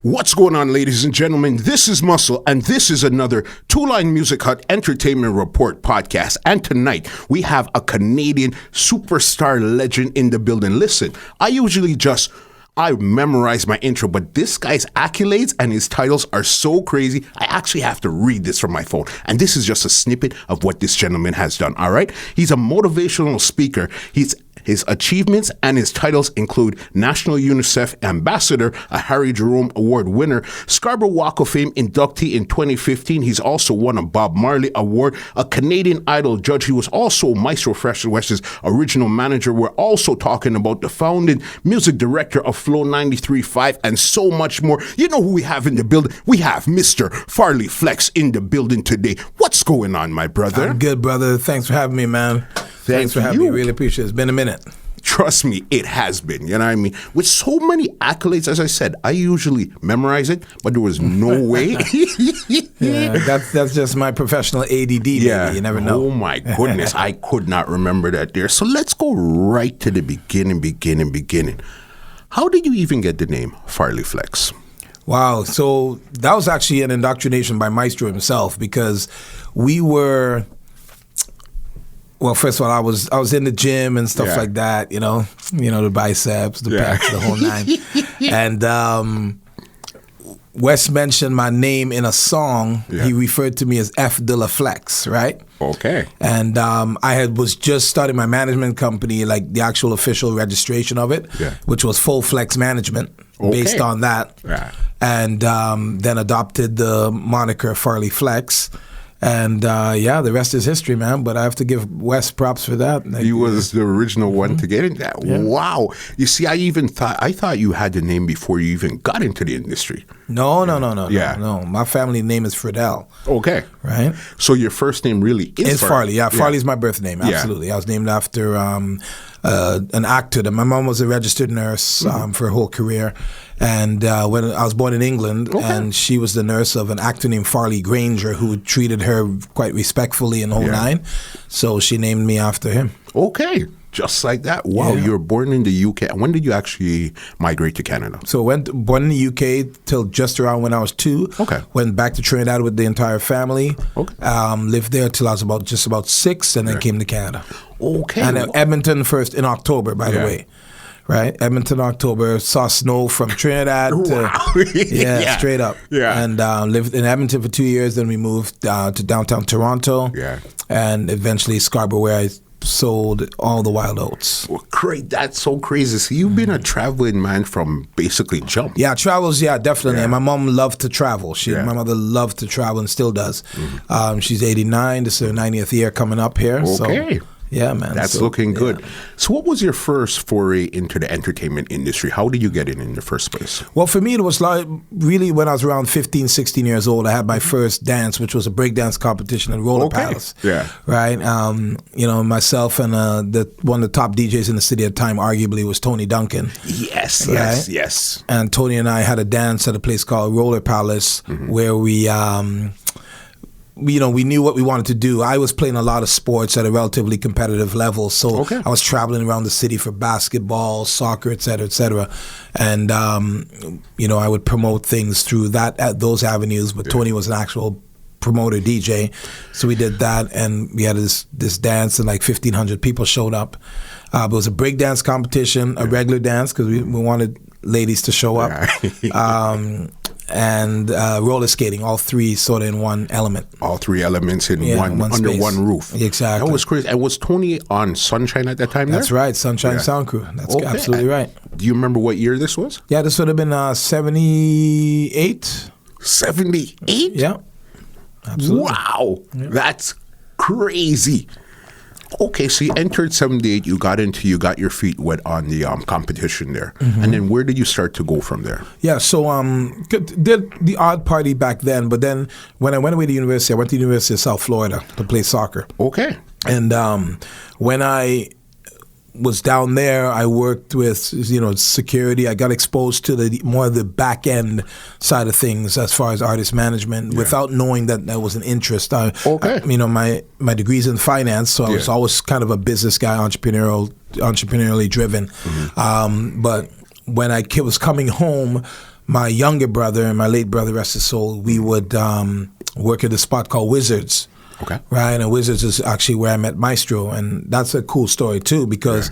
What's going on, ladies and gentlemen? This is Muscle, and this is another Two-Line Music Hut Entertainment Report podcast. And tonight, we have a Canadian superstar legend in the building. Listen, I memorize my intro, but this guy's accolades and his titles are so crazy, I actually have to read this from my phone. And this is just a snippet of what this gentleman has done, all right? He's a motivational speaker. His achievements and his titles include National UNICEF Ambassador, a Harry Jerome Award winner, Scarborough Walk of Fame inductee in 2015. He's also won a Bob Marley Award, a Canadian Idol judge. He was also Maestro Fresh West's original manager. We're also talking about the founding music director of Flow 93.5 and so much more. You know who we have in the building? We have Mr. Farley Flex in the building today. What's going on, my brother? I'm good, brother. Thanks for having me, man. Thanks for having me. Really appreciate it. It's been a minute. Trust me, it has been. You know what I mean? With so many accolades, as I said, I usually memorize it, but there was no way. Yeah, that's just my professional ADD. Yeah. Baby. You never know. Oh, my goodness. I could not remember that there. So let's go right to the beginning. How did you even get the name Farley Flex? Wow. So that was actually an indoctrination by Maestro himself, because we were... Well, first of all, I was in the gym and stuff like that, you know, the biceps, the pecs, the whole nine. And Wes mentioned my name in a song. Yeah. He referred to me as F de la Flex, right? Okay. And I was just starting my management company, like the actual official registration of it, which was Full Flex Management, based on that. Yeah. And then adopted the moniker Farley Flex. And the rest is history, man. But I have to give Wes props for that. He was the original one to get in that. Yeah. Wow. You see, I thought you had the name before you even got into the industry. No. My family name is Friedel. Okay. Right. So your first name really is Farley. Yeah, Farley's my birth name. Absolutely. Yeah. I was named after an actor. My mom was a registered nurse for her whole career. And when I was born in England, and she was the nurse of an actor named Farley Granger, who treated her quite respectfully in the whole nine. So she named me after him. Okay. Just like that. Wow. You were born in the UK. When did you actually migrate to Canada? So born in the UK till just around when I was 2. Okay. Went back to Trinidad with the entire family. Okay. Lived there till I was just about 6, and then came to Canada. Okay. And Edmonton first in October, by the way. Right, Edmonton, October, saw snow from Trinidad to, straight up. Yeah. And lived in Edmonton for 2 years. Then we moved to downtown Toronto. Yeah. And eventually Scarborough, where I sold all the wild oats. Well, great. That's so crazy. So you've been a traveling man from basically jump. Yeah, travels, definitely. Yeah. And my mom loved to travel. My mother loved to travel and still does. She's 89. This is her 90th year coming up here. Okay. So, yeah, man. That's looking good. So what was your first foray into the entertainment industry? How did you get in the first place? Well, for me, it was like really when I was around 15, 16 years old, I had my first dance, which was a breakdance competition at Roller Palace. Yeah. Right? Myself and one of the top DJs in the city at the time, arguably, was Tony Duncan. Yes. And Tony and I had a dance at a place called Roller Palace where we knew what we wanted to do. I was playing a lot of sports at a relatively competitive level, so I was traveling around the city for basketball, soccer, et cetera. And I would promote things through those avenues. But Tony was an actual promoter DJ, so we did that, and we had this dance, and like 1,500 people showed up. It was a breakdance competition, a regular dance, because we wanted ladies to show up. And roller skating, all three sort of in one element. All three elements in one under one roof. Exactly. That was crazy. And was Tony on Sunshine at that time? That's right, Sunshine Sound Crew. That's absolutely right. Do you remember what year this was? Yeah, this would have been 78. 78? Yeah, absolutely. Wow, that's crazy. Okay, so you entered 78, you got your feet wet on the competition there. And then where did you start to go from there? Yeah, so did the odd party back then, but then when I went away to university, I went to the University of South Florida to play soccer. Okay. And when I was down there, I worked with security. I got exposed to the more of the back end side of things as far as artist management without knowing that was an interest. My degree's in finance, so I was always kind of a business guy, entrepreneurially driven. But when I was coming home, my younger brother and my late brother, rest his soul, we would work at a spot called Wizards. Okay. Right, and Wizards is actually where I met Maestro, and that's a cool story too because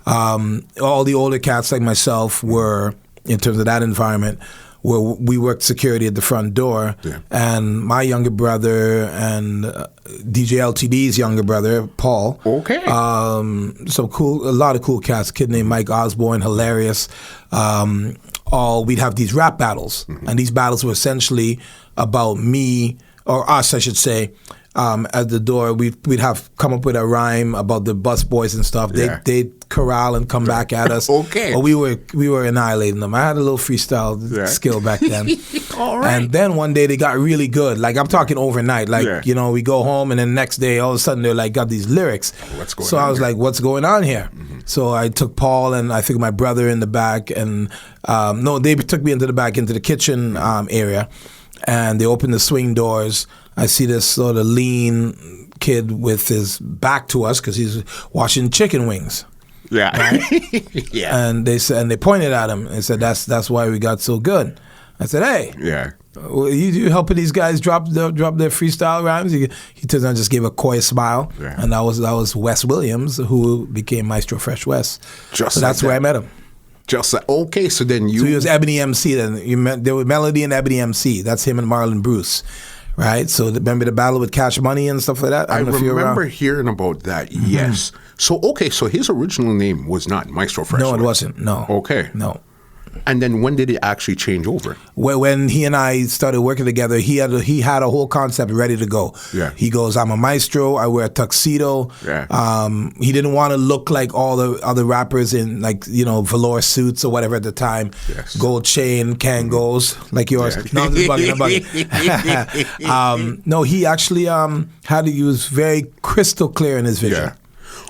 all the older cats like myself were, in terms of that environment, where we worked security at the front door, and my younger brother and DJ LTD's younger brother, Paul. Okay. A lot of cool cats. A kid named Mike Osborne, hilarious. We'd have these rap battles, and these battles were essentially about me, or us, I should say. At the door, we'd have come up with a rhyme about the bus boys and stuff. They'd corral and come back at us. Okay. But we were annihilating them. I had a little freestyle skill back then. All right. And then one day they got really good. Like I'm talking overnight. Like we go home and then the next day all of a sudden they're like got these lyrics. What's going on? So I was like, what's going on here? So I took Paul and I think my brother in the back, and they took me into the kitchen area, and they opened the swing doors. I see this sort of lean kid with his back to us because he's washing chicken wings. Yeah. Right? Yeah. And they pointed at him and said, that's why we got so good. I said, hey. Yeah. You helping these guys drop their freestyle rhymes? He turns around and just gave a coy smile. Yeah. And that was Wes Williams, who became Maestro Fresh West. That's where I met him. Just like, okay, so then you... So he was Ebony MC then. There were Melody and Ebony MC. That's him and Marlon Bruce. Right, so remember the battle with Cash Money and stuff like that? I remember hearing about that, yes. So, okay, so his original name was not Maestro Fresh. No, it wasn't, no. Okay. No. And then when did it actually change over? Well, when he and I started working together, he had a whole concept ready to go. Yeah. He goes, I'm a maestro, I wear a tuxedo. Yeah. He didn't want to look like all the other rappers in velour suits or whatever at the time. Yes. Gold chain, Kangos, like yours. Yeah. No, I'm just bugging. No, he actually he was very crystal clear in his vision. Yeah.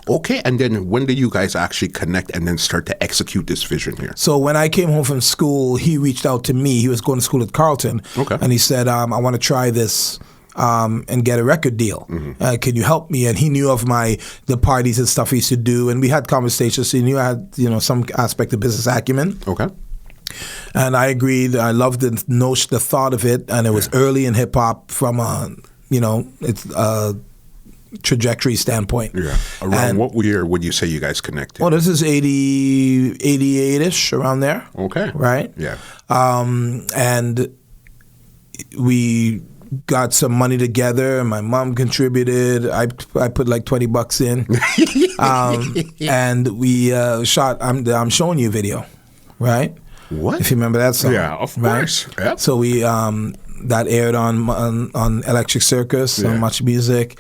Okay, and then when did you guys actually connect and then start to execute this vision here? So when I came home from school, he reached out to me. He was going to school at Carleton. Okay. And he said, I want to try this and get a record deal. Can you help me? And he knew of the parties and stuff he used to do. And we had conversations. So he knew I had some aspect of business acumen. Okay. And I agreed. I loved the thought of it. And it was early in hip-hop from trajectory standpoint. Yeah. Around what year would you say you guys connected? Well, this is 88-ish, around there. Okay. Right? Yeah. And we got some money together. My mom contributed. I put like $20 in. And we shot I'm Showing You video, right? What? If you remember that song. Yeah, of course. Right? Yep. So we that aired on Electric Circus, on Much Music.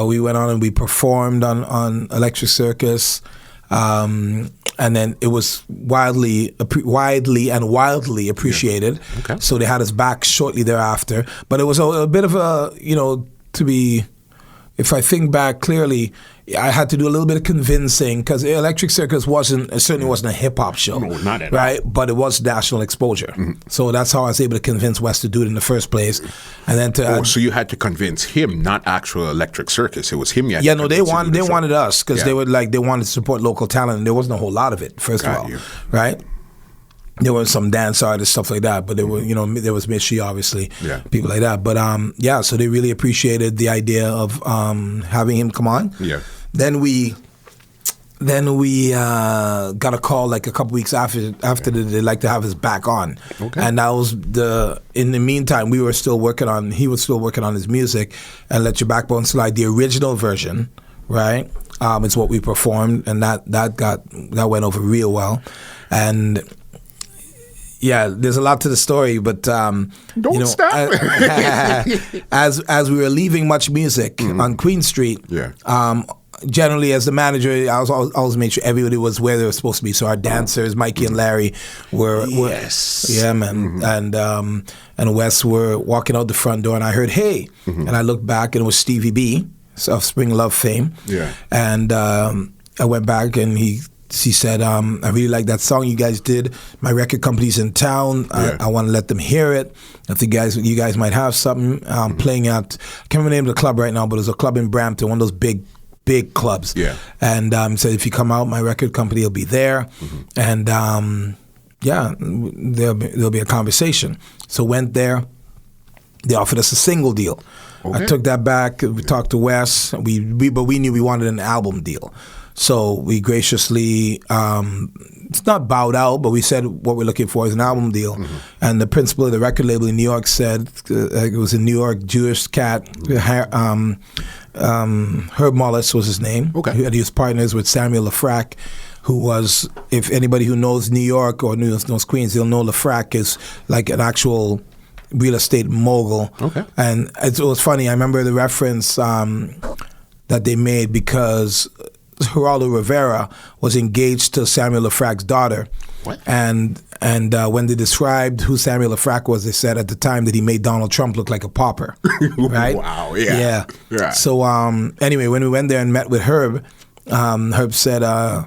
We went on and we performed on Electric Circus, and then it was widely appreciated. Yeah. Okay. So they had us back shortly thereafter. But it was a bit of a, if I think back clearly, I had to do a little bit of convincing because Electric Circus certainly wasn't a hip hop show. No, not at all. Right? But it was national exposure. So that's how I was able to convince Wes to do it in the first place. And then so you had to convince him, not actual Electric Circus. It was him. They wanted us because they wanted to support local talent, and there wasn't a whole lot of it. First of all, right? There were some dance artists, stuff like that, but there were, there was Mitchie, obviously, people like that. But so they really appreciated the idea of having him come on. Yeah. Then we got a call like a couple weeks after they'd like to have us back on. Okay. And that was in the meantime, he was still working on his music, and Let Your Backbone Slide, the original version, right? It's what we performed, and that went over real well. And yeah, there's a lot to the story, but don't stop. As we were leaving Much Music on Queen Street, generally as the manager, I always made sure everybody was where they were supposed to be. So our dancers, Mikey and Larry, were yeah, man, and Wes were walking out the front door, and I heard hey, and I looked back, and it was Stevie B of Spring Love fame, and I went back, and he said, I really like that song you guys did. My record company's in town. I want to let them hear it. I think you guys might have something playing at, I can't remember the name of the club right now, but there's a club in Brampton, one of those big clubs. Yeah. And said, if you come out, my record company will be there. And yeah, there'll be a conversation. So went there. They offered us a single deal. Okay. I took that back. We talked to Wes. But we knew we wanted an album deal. So we graciously, it's not bowed out, but we said what we're looking for is an album deal. Mm-hmm. And the principal of the record label in New York said, it was a New York Jewish cat, Herb Mullis was his name. Okay. He was partners with Samuel LaFrac, who was, if anybody who knows New York or knows Queens, they'll know LaFrac is like an actual real estate mogul. Okay. And it was funny, I remember the reference that they made because Geraldo Rivera was engaged to Samuel LaFrac's daughter. What? And when they described who Samuel LaFrac was, they said at the time that he made Donald Trump look like a pauper. Right? Wow, yeah. Yeah. So anyway, when we went there and met with Herb, Herb said, I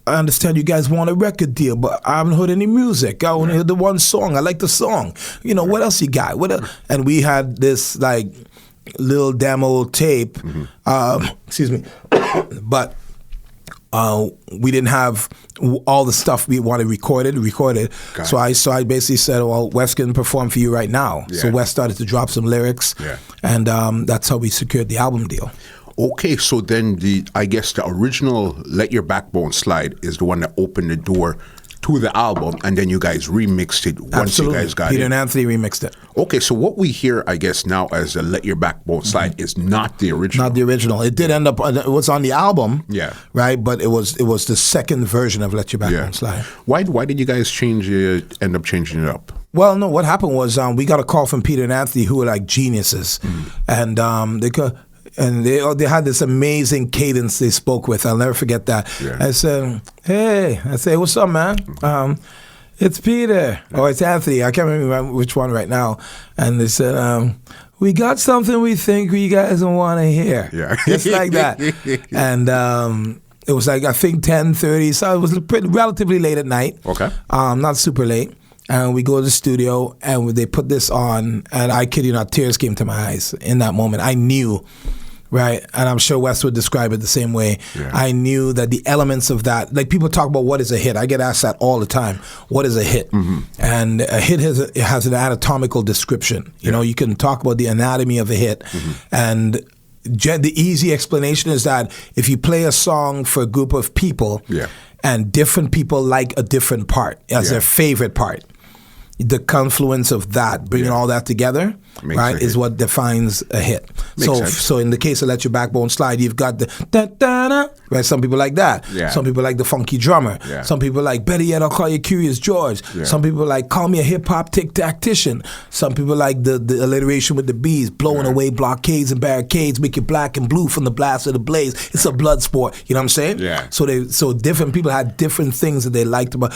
understand you guys want a record deal, but I haven't heard any music. I only heard the one song. I like the song. What else you got? And we had this like little demo tape. Mm-hmm. Excuse me, but we didn't have all the stuff we wanted recorded. So I basically said, well, Wes can perform for you right now. Yeah. So Wes started to drop some lyrics, and that's how we secured the album deal. Okay, so then I guess the original Let Your Backbone Slide is the one that opened the door to the album, and then you guys remixed it once you guys got it. Peter and Anthony remixed it. Okay, so what we hear, I guess, now as the Let Your Backbone Slide is not the original. Not the original. It did end up, it was on the album, right? But it was the second version of Let Your Backbone Slide. Why did you guys end up changing it up? Well, no, what happened was we got a call from Peter and Anthony, who were like geniuses, and they had this amazing cadence they spoke with. I'll never forget that. Yeah. I said, hey, what's up, man? It's Peter. Or it's Anthony. I can't remember which one right now. And they said, we got something we think you guys don't want to hear. Yeah. Just like that. And it was like, I think 10:30. So it was relatively late at night. Okay. Not super late. And we go to the studio, and they put this on, and I kid you not, tears came to my eyes in that moment. I knew, right? And I'm sure Wes would describe it the same way. Yeah. I knew that the elements of that, like people talk about what is a hit. I get asked that all the time. What is a hit? Mm-hmm. And a hit has an anatomical description. You know, you can talk about the anatomy of a hit. Mm-hmm. And the easy explanation is that if you play a song for a group of people, and different people like a different part as their favorite part, the confluence of that, bringing all that together, right, is what defines a hit. So in the case of Let Your Backbone Slide, you've got the da-da-da, right? Some people like that. Yeah. Some people like the funky drummer. Yeah. Some people like, better yet, I'll call you Curious George. Yeah. Some people like, call me a hip-hop tic-tactician. Some people like the alliteration with the B's, blowing away blockades and barricades, make you black and blue from the blast of the blaze. It's a blood sport. You know what I'm saying? Yeah. So different people had different things that they liked about,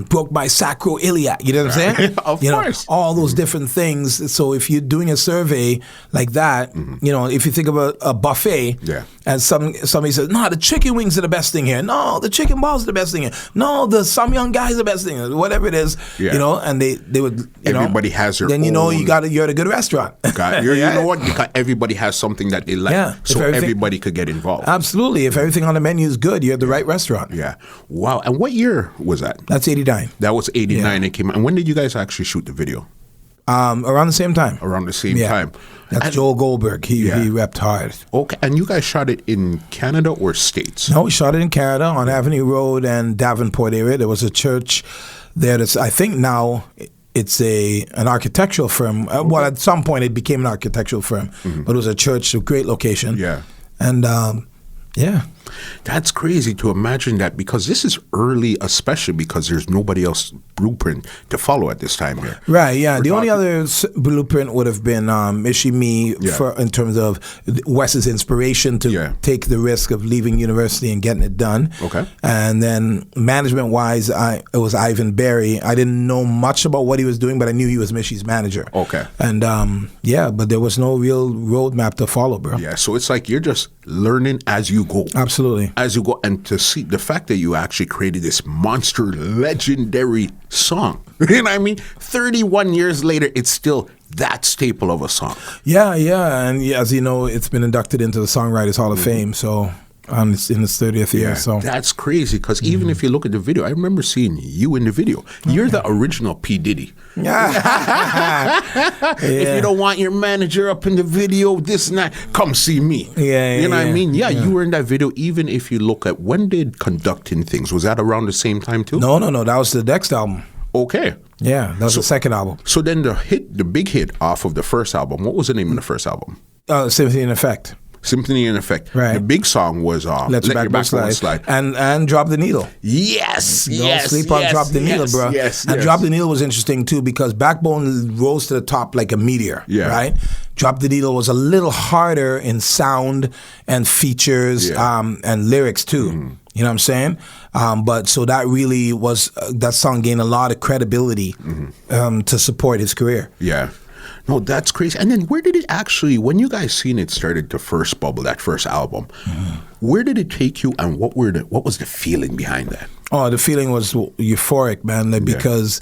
broke my sacroiliac. You know what I'm saying? Of course. All those different things. So if you're doing a survey like that, if you think of a buffet, and somebody says, no, the chicken wings are the best thing here. No, the chicken balls are the best thing here. No, the samyang guy is the best thing. Whatever it is, and they would, everybody has their then own. You're at a good restaurant. You know what? Because everybody has something that they like, so everybody could get involved. Absolutely. If everything on the menu is good, you're at the right restaurant. Yeah. Wow. And what year was that? That's 89. That was 89. It came out. And when did you guys actually shoot the video? Around the same time. Around the same time. That's Joel Goldberg. He repped hard. Okay. And you guys shot it in Canada or States? No, we shot it in Canada on Avenue Road and Davenport area. There was a church there that's, I think now it's an architectural firm. Well, at some point it became an architectural firm. Mm-hmm. But it was a church, a great location. Yeah. And that's crazy to imagine that, because this is early, especially because there's nobody else blueprint to follow at this time here. Right, yeah. The only other blueprint would have been Mishi Me in terms of Wes's inspiration to take the risk of leaving university and getting it done. Okay. And then management-wise, it was Ivan Berry. I didn't know much about what he was doing, but I knew he was Mishi's manager. Okay. And but there was no real roadmap to follow, bro. Yeah, so it's like you're just learning as you go. Absolutely. As you go, and to see the fact that you actually created this monster legendary song. You know what I mean? 31 years later, it's still that staple of a song. Yeah. And as you know, it's been inducted into the Songwriters Hall of Fame, so in his 30th year. So that's crazy because even if you look at the video, I remember seeing you in the video. You're the original P. Diddy. If you don't want your manager up in the video, this and that, come see me. You know what I mean? You were in that video. Even if you look at when did Conducting Things, was that around the same time too? No. That was the next album. Okay. Yeah, that was the second album. So then the big hit off of the first album, what was the name of the first album? Symphony in Effect. Symphony in Effect. Right. The big song was Let Your Backbone Slide. And Drop the Needle. Yes. Don't sleep on Drop the Needle, bro. And Drop the Needle was interesting too because Backbone rose to the top like a meteor. Right? Drop the Needle was a little harder in sound and features and lyrics too. You know what I'm saying? But so that really was, that song gained a lot of credibility to support his career. Yeah. No, that's crazy. And then where did it actually, when you guys seen it started to first bubble, that first album, where did it take you and what was the feeling behind that? Oh, the feeling was euphoric, man, because,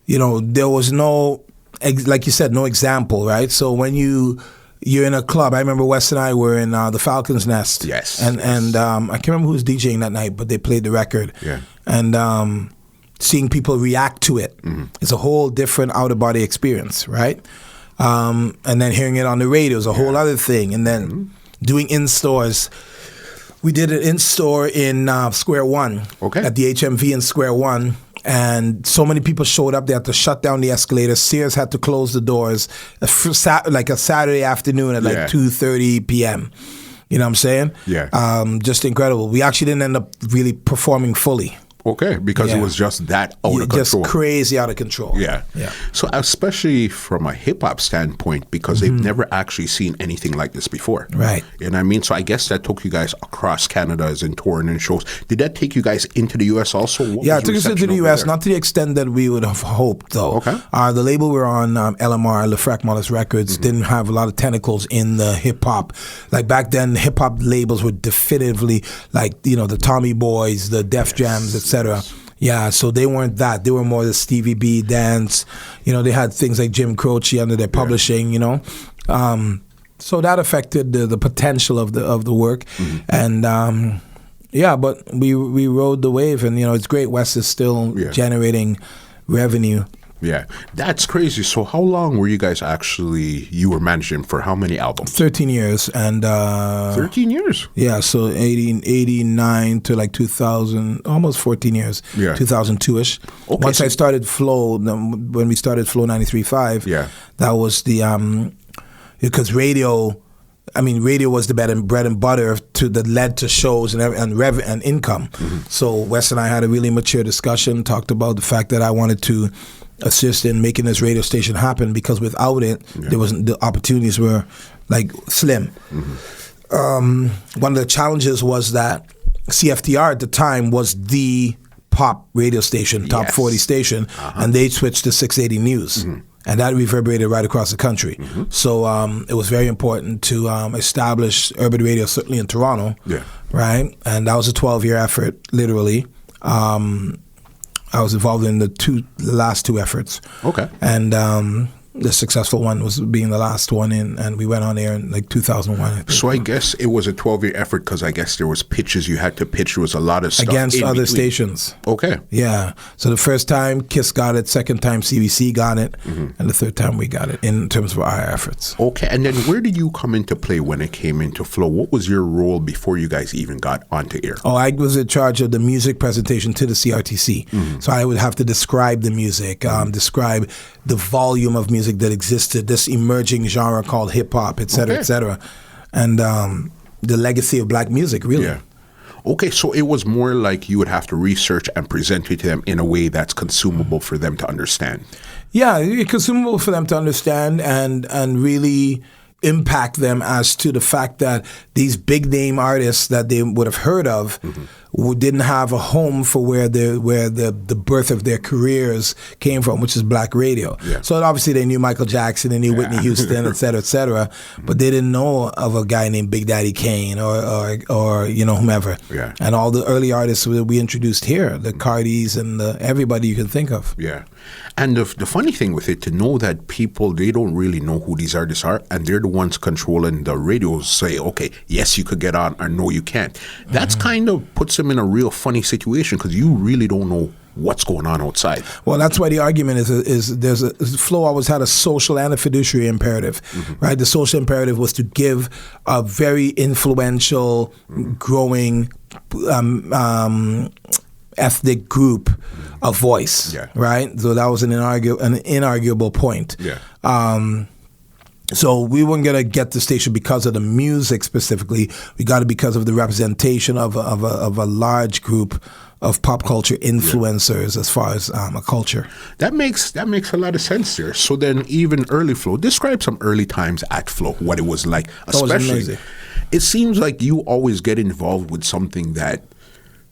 there was no, like you said, no example, right? So when you're in a club, I remember Wes and I were in the Falcon's Nest. Yes. And I can't remember who was DJing that night, but they played the record. Yeah. And seeing people react to it is a whole different out-of-body experience, right? And then hearing it on the radio is a whole other thing. And then doing in-stores. We did an in-store in Square One at the HMV in Square One. And so many people showed up, they had to shut down the escalator. Sears had to close the doors like a Saturday afternoon at 2:30 p.m. You know what I'm saying? Yeah. Just incredible. We actually didn't end up really performing fully. Okay, because it was just that out of control. Just crazy out of control. Yeah. So especially from a hip-hop standpoint, because they've never actually seen anything like this before. Right. You know what I mean? So I guess that took you guys across Canada as in touring and shows. Did that take you guys into the U.S. also? It took us into the U.S., not to the extent that we would have hoped, though. Okay. The label we were on, LMR, Lefrak Mollis Records, didn't have a lot of tentacles in the hip-hop. Like back then, hip-hop labels were definitively like, the Tommy Boys, the Def Jams, etc. Yeah, so they weren't that. They were more the Stevie B, Dance. They had things like Jim Croce under their publishing. So that affected the potential of the work, and but we rode the wave, and it's great. West is still generating revenue. Yeah, that's crazy. So how long were you guys you were managing for how many albums? 13 years. And 13 years? Yeah, so 89 to like 2000, almost 14 years, 2002-ish. Okay, Once I started Flow, when we started Flow 93.5, that was the, because radio was the bread and butter that led to shows and income. So Wes and I had a really mature discussion, talked about the fact that I wanted to assist in making this radio station happen because without it, the opportunities were like slim. One of the challenges was that CFTR at the time was the pop radio station, top 40 station, and they switched to 680 News. And that reverberated right across the country. So it was very important to establish urban radio, certainly in Toronto, right? And that was a 12-year effort, literally. I was involved in the last two efforts. Okay. And the successful one was being the last one and we went on air in like 2001. So I guess it was a 12-year effort because I guess there was pitches you had to pitch. There was a lot of stuff against other stations. Okay. Yeah. So the first time KISS got it, second time CBC got it, and the third time we got it in terms of our efforts. Okay. And then where did you come into play when it came into Flow? What was your role before you guys even got onto air? Oh, I was in charge of the music presentation to the CRTC. So I would have to describe the music, describe the volume of music that existed, this emerging genre called hip-hop, et cetera, and the legacy of black music, really. Yeah. Okay, so it was more like you would have to research and present it to them in a way that's consumable for them to understand. Yeah, consumable for them to understand and really impact them as to the fact that these big-name artists that they would have heard of who didn't have a home for where the birth of their careers came from, which is black radio. Yeah. So obviously they knew Michael Jackson, they knew Whitney Houston, et cetera, but they didn't know of a guy named Big Daddy Kane or whomever. Yeah. And all the early artists that we introduced here, the Cardis and everybody you can think of. Yeah. And the funny thing with it, to know that people, they don't really know who these artists are, and they're the ones controlling the radio, say, okay, yes, you could get on, or no, you can't. That's kind of puts them in a real funny situation, because you really don't know what's going on outside. Well, that's why the argument is Flow always had a social and a fiduciary imperative, right? The social imperative was to give a very influential, growing ethnic group a voice, right? So that was an inarguable point. Yeah. So we weren't gonna get the station because of the music specifically. We got it because of the representation of a large group of pop culture influencers as far as a culture. That makes a lot of sense there. So then, even early Flow, describe some early times at Flow, what it was like. Especially, it seems like you always get involved with something that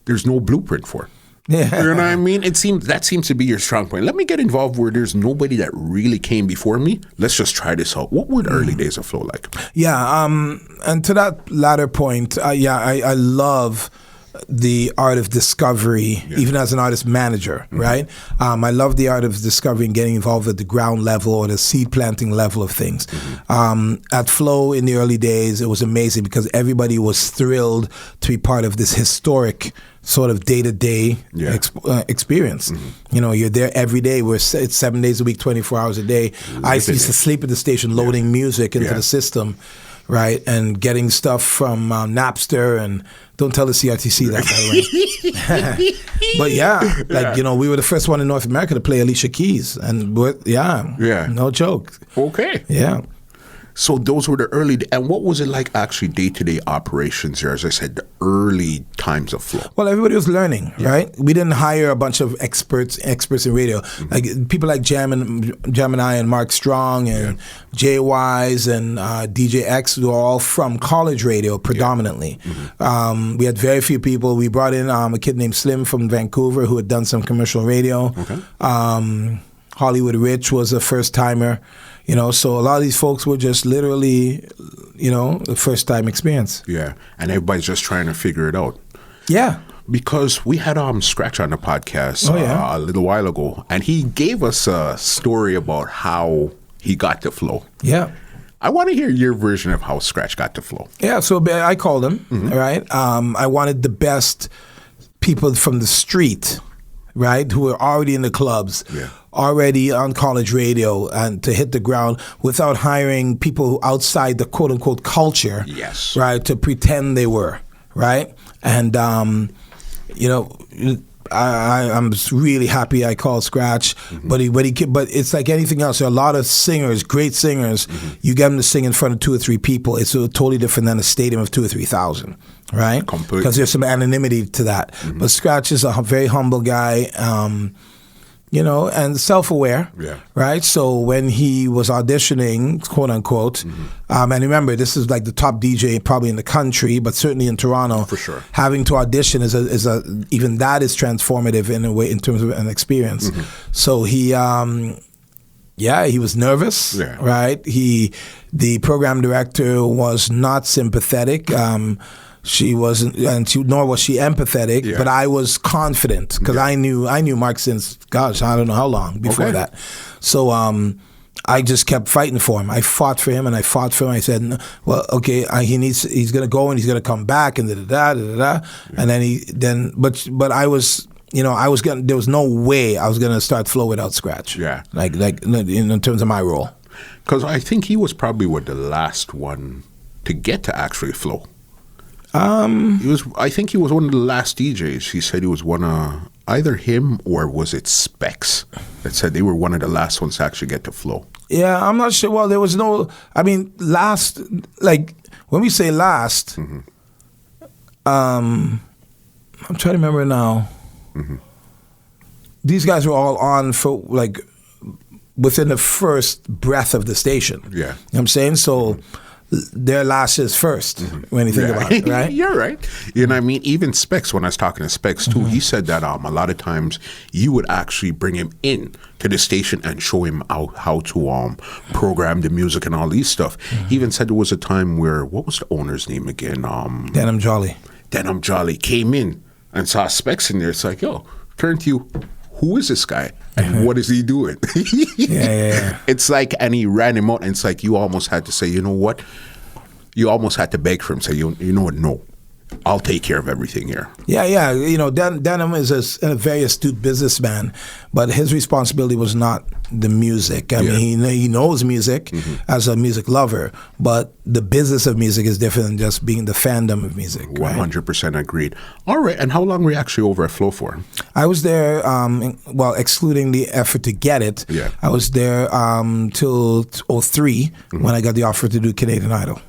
there's no blueprint for. Yeah. You know what I mean? That seems to be your strong point. Let me get involved where there's nobody that really came before me. Let's just try this out. What were the early days of Flow like? Yeah, and to that latter point, I love the art of discovery, even as an artist manager, right? I love the art of discovery and getting involved at the ground level or the seed planting level of things. At Flow in the early days, it was amazing because everybody was thrilled to be part of this historic sort of day-to-day experience. You know, you're there every day. It's 7 days a week, 24 hours a day. I used to sleep at the station loading music into the system, right? And getting stuff from Napster, and don't tell the CRTC that, by the way. But we were the first one in North America to play Alicia Keys. And no joke. Okay. Yeah. So those were the early, and what was it like actually day-to-day operations there? As I said, the early times of Flow. Well, everybody was learning, right? We didn't hire a bunch of experts in radio. Like people like Gemini and Mark Strong and Jay Wise and DJ X, who are all from college radio predominantly. We had very few people. We brought in a kid named Slim from Vancouver who had done some commercial radio. Hollywood Rich was a first-timer. You know, so a lot of these folks were just literally, the first-time experience. Yeah, and everybody's just trying to figure it out. Yeah. Because we had Scratch on the podcast a little while ago, and he gave us a story about how he got to Flow. Yeah. I want to hear your version of how Scratch got to Flow. Yeah, so I called him, right? I wanted the best people from the street, right, who were already in the clubs, already on college radio, and to hit the ground without hiring people outside the quote-unquote culture, right, to pretend they were, right? And, I'm really happy I called Scratch, but it's like anything else. There are a lot of singers, great singers. You get them to sing in front of 2 or 3 people. It's totally different than a stadium of 2,000 or 3,000, right? Because there's some anonymity to that. But Scratch is a very humble guy, and self-aware, right? So when he was auditioning, quote unquote, and remember, this is like the top DJ probably in the country, but certainly in Toronto, for sure, having to audition is even that is transformative in a way in terms of an experience. So he was nervous, right? The program director was not sympathetic. She wasn't, nor was she empathetic. But I was confident because I knew Mark since, gosh, I don't know how long before that. So I just kept fighting for him. I fought for him and I fought for him. I said, well, okay, he's going to go and he's going to come back and and then but I was. There was no way I was going to start Flow without Scratch. Yeah. Like in terms of my role. Because I think he was probably the last one to get to actually Flow. I think he was one of the last DJs. He said he was one of either him or was it Specs that said they were one of the last ones to actually get to Flow. Yeah, I'm not sure. Well, there was last, like when we say last, I'm trying to remember now. These guys were all on for like within the first breath of the station. Yeah. You know what I'm saying? So their lashes first when you think about it, right? You're right. You know what I mean? Even Specs, when I was talking to Specs too, he said that a lot of times you would actually bring him in to the station and show him how to program the music and all these stuff. He even said there was a time where, what was the owner's name again? Denham Jolly. Denham Jolly came in and saw Specs in there. It's like, yo, turn to you. Who is this guy and what is he doing? Yeah. It's like, and he ran him out, and it's like you almost had to say, you know what? You almost had to beg for him, say, you know what? No, I'll take care of everything here. Yeah. You know, Denham is a very astute businessman, but his responsibility was not the music. I mean, he knows music as a music lover, but the business of music is different than just being the fandom of music. 100% agreed. All right, and how long were you actually over at Flow for? I was there, excluding the effort to get it, I was there till 2003 when I got the offer to do Canadian Idol.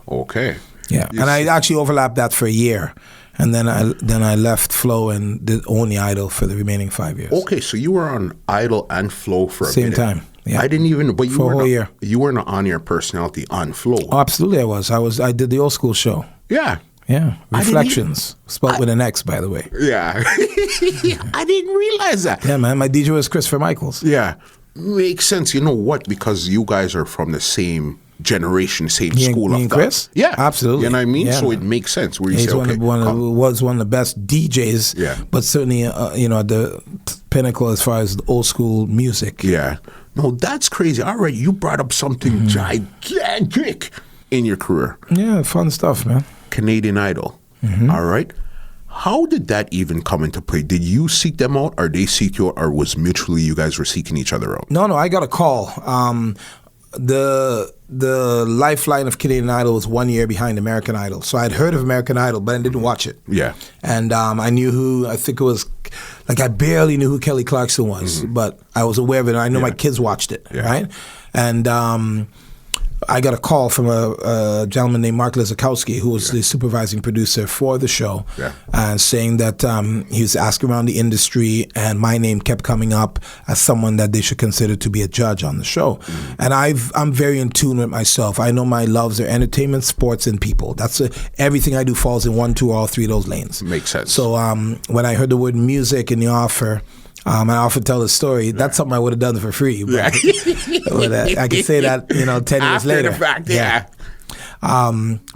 Okay. Yeah, and I actually overlapped that for a year. And then I left Flow and did only Idol for the remaining 5 years. Okay, so you were on Idol and Flow for a same time. Yeah. I didn't even, but you for were a whole year. You were an on-air personality on Flow. Oh, absolutely, I was. I did the old school show. Yeah. Yeah, Reflections, spelled with an X, by the way. Yeah, I didn't realize that. Yeah, man, my DJ was Christopher Michaels. Yeah, makes sense. You know what? Because you guys are from the same generation, same school of thought. Chris? Yeah, absolutely. You know what I mean? Yeah, so man. it makes sense. Where you He's say, okay, was one of the best DJs, but certainly, at the pinnacle as far as the old school music. Yeah. No, that's crazy. All right, you brought up something gigantic in your career. Yeah, fun stuff, man. Canadian Idol. All right. How did that even come into play? Did you seek them out, or they seek you out, or was mutually you guys were seeking each other out? No, I got a call. The lifeline of Canadian Idol was 1 year behind American Idol. So I'd heard of American Idol, but I didn't watch it. Yeah. And I knew I barely knew who Kelly Clarkson was, but I was aware of it. And I know my kids watched it, right? And I got a call from a gentleman named Mark Lizakowski, who was the supervising producer for the show, saying that he was asking around the industry, and my name kept coming up as someone that they should consider to be a judge on the show. And I'm very in tune with myself. I know my loves are entertainment, sports, and people. That's everything I do falls in 1, 2, or all 3 of those lanes. Makes sense. So when I heard the word music in the offer, I often tell the story. That's something I would have done for free. But, I can say that 10 years later. After the fact, yeah.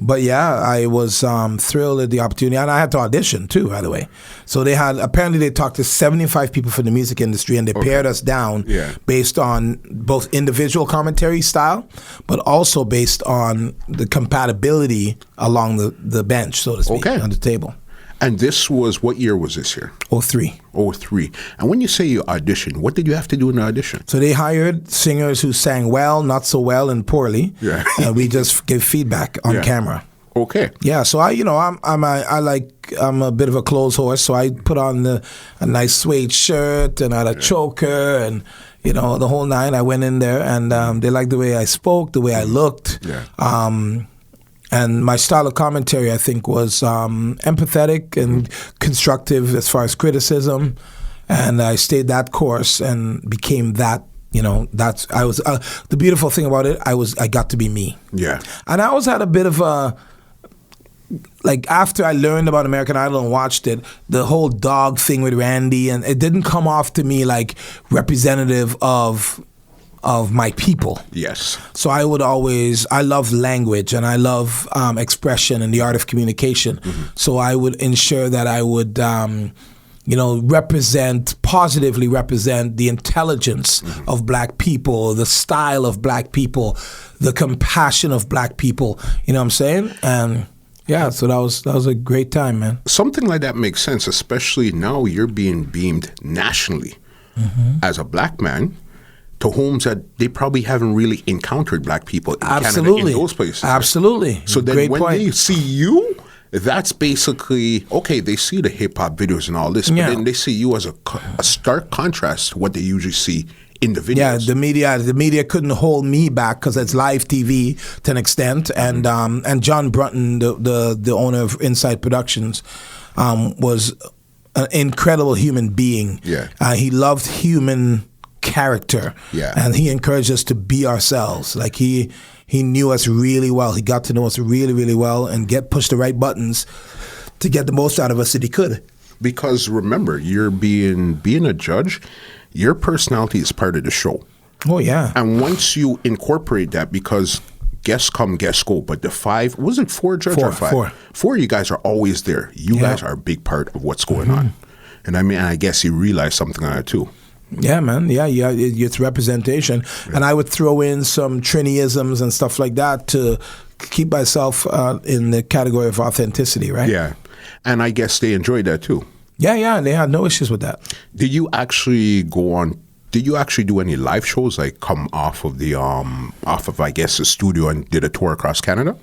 But yeah, I was thrilled at the opportunity, and I had to audition too, by the way. So apparently they talked to 75 people from the music industry, and they pared us down based on both individual commentary style, but also based on the compatibility along the bench, so to speak, on the table. And this was, what year was this year? 2003. 2003. And when you say you auditioned, what did you have to do in the audition? So they hired singers who sang well, not so well, and poorly. Yeah. And we just gave feedback on camera. Okay. Yeah. So I'm a bit of a clothes horse. So I put on a nice suede shirt, and I had a choker, and the whole nine. I went in there, and they liked the way I spoke, the way I looked. Yeah. And my style of commentary, I think, was empathetic and constructive as far as criticism. And I stayed that course and became that. The beautiful thing about it, I got to be me. Yeah. And I always had a bit of a, after I learned about American Idol and watched it, the whole dog thing with Randy, and it didn't come off to me like representative of my people. Yes. So I love language, and I love expression and the art of communication. So I would ensure that I would, positively represent the intelligence of black people, the style of black people, the compassion of black people. You know what I'm saying? And yeah, so that was a great time, man. Something like that makes sense, especially now you're being beamed nationally as a black man to homes that they probably haven't really encountered black people in Canada in those places. Absolutely. So then when they see you, that's basically, okay, they see the hip-hop videos and all this, but then they see you as a stark contrast to what they usually see in the videos. Yeah, the media couldn't hold me back because it's live TV to an extent, and John Brunton, the owner of Inside Productions, was an incredible human being. Yeah. He loved human character, and he encouraged us to be ourselves. Like he he knew us really well. He got to know us really, really well and push the right buttons to get the most out of us that he could. Because remember, you're being a judge, your personality is part of the show. Oh, yeah. And once you incorporate that, because guests come, guests go, but the five, was it four judges or five? Four, you guys are always there. You guys are a big part of what's going on. And I guess you realize something on it too. Yeah, man. Yeah. It's representation. Yeah. And I would throw in some Triniisms and stuff like that to keep myself in the category of authenticity, right? Yeah. And I guess they enjoyed that too. Yeah. They had no issues with that. Did you actually do any live shows, like come off of I guess the studio and did a tour across Canada?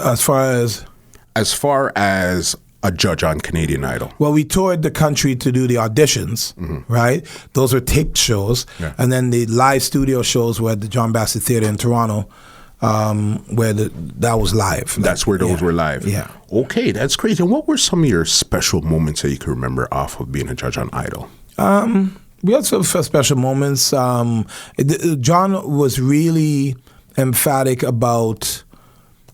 As far as a judge on Canadian Idol. Well, we toured the country to do the auditions, right? Those were taped shows. Yeah. And then the live studio shows were at the John Bassett Theatre in Toronto, where that was live. That's where those were live? Yeah. Okay, that's crazy. And what were some of your special moments that you can remember off of being a judge on Idol? We had some special moments. John was really emphatic about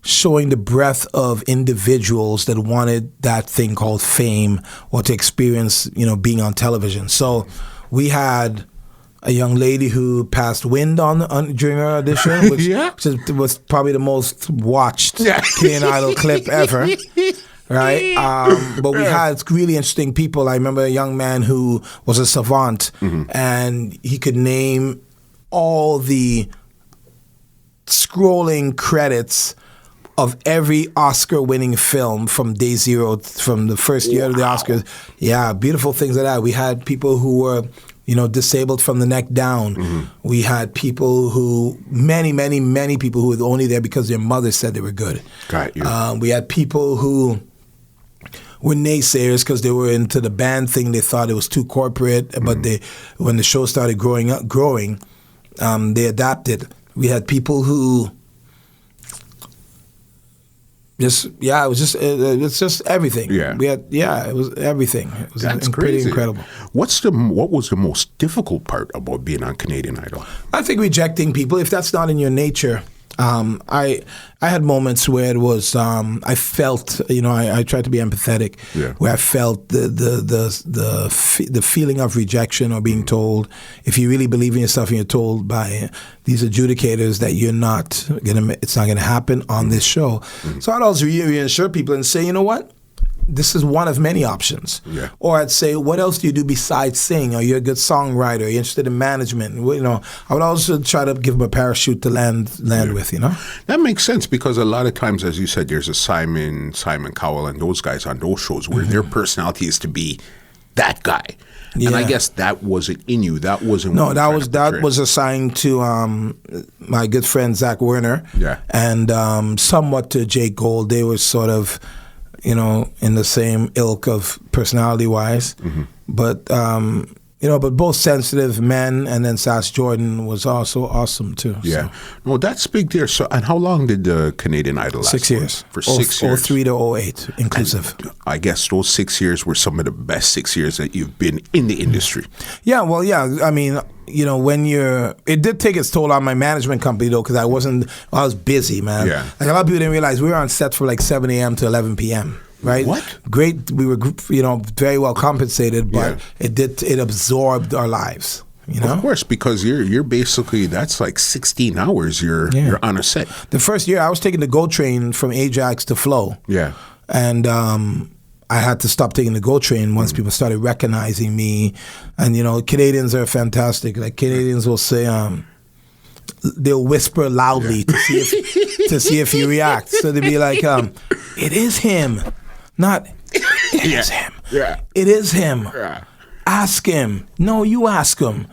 showing the breadth of individuals that wanted that thing called fame or to experience, being on television. So we had a young lady who passed wind during her audition, which was probably the most watched Canadian Idol clip ever. Right? But we had really interesting people. I remember a young man who was a savant, and he could name all the scrolling credits of every Oscar-winning film from day zero, from the first year of the Oscars. Yeah, beautiful things like that. We had people who were, disabled from the neck down. We had people many people who were only there because their mother said they were good. Got you. We had people who were naysayers because they were into the band thing. They thought it was too corporate, but when the show started growing, they adapted. We had people who it's just everything. Yeah. It was everything. It was That's pretty crazy. incredible. What was the most difficult part about being on Canadian Idol? I think rejecting people, if that's not in your nature. I had moments where it was I felt, I tried to be empathetic, where I felt the feeling of rejection or being told, if you really believe in yourself and you're told by these adjudicators that it's not gonna happen on this show. So I'd always reassure people and say, you know what? This is one of many options. Yeah. Or I'd say, what else do you do besides sing? Are you a good songwriter? Are you interested in management? I would also try to give them a parachute to land with, That makes sense, because a lot of times, as you said, there's a Simon Cowell and those guys on those shows where their personality is to be that guy. Yeah. And I guess that wasn't in you. That wasn't. No, that was assigned to my good friend Zach Werner. Yeah. And somewhat to Jake Gold. They were sort of, in the same ilk of personality-wise. But, but both sensitive men, and then Sass Jordan was also awesome, too. Yeah. So. No, that's big there. So, and how long did the Canadian Idol last? 6 years. For 6 years. 03 to 08, inclusive. And I guess those 6 years were some of the best 6 years that you've been in the industry. Yeah, well, yeah. I mean, it did take its toll on my management company, though, because I was busy, man. Yeah. Like, a lot of people didn't realize we were on set from like 7 a.m. to 11 p.m., right? What? Great. We were, very well compensated, but it absorbed our lives. Of course, because you're basically, that's like 16 hours you're on a set. The first year, I was taking the GO train from Ajax to Flow. Yeah. And I had to stop taking the GO train once people started recognizing me. And, Canadians are fantastic. Like, Canadians will say, they'll whisper loudly to see if you react. So they'd be like, it is him. Not, it is him. Yeah. It is him. Yeah. Ask him. No, you ask him.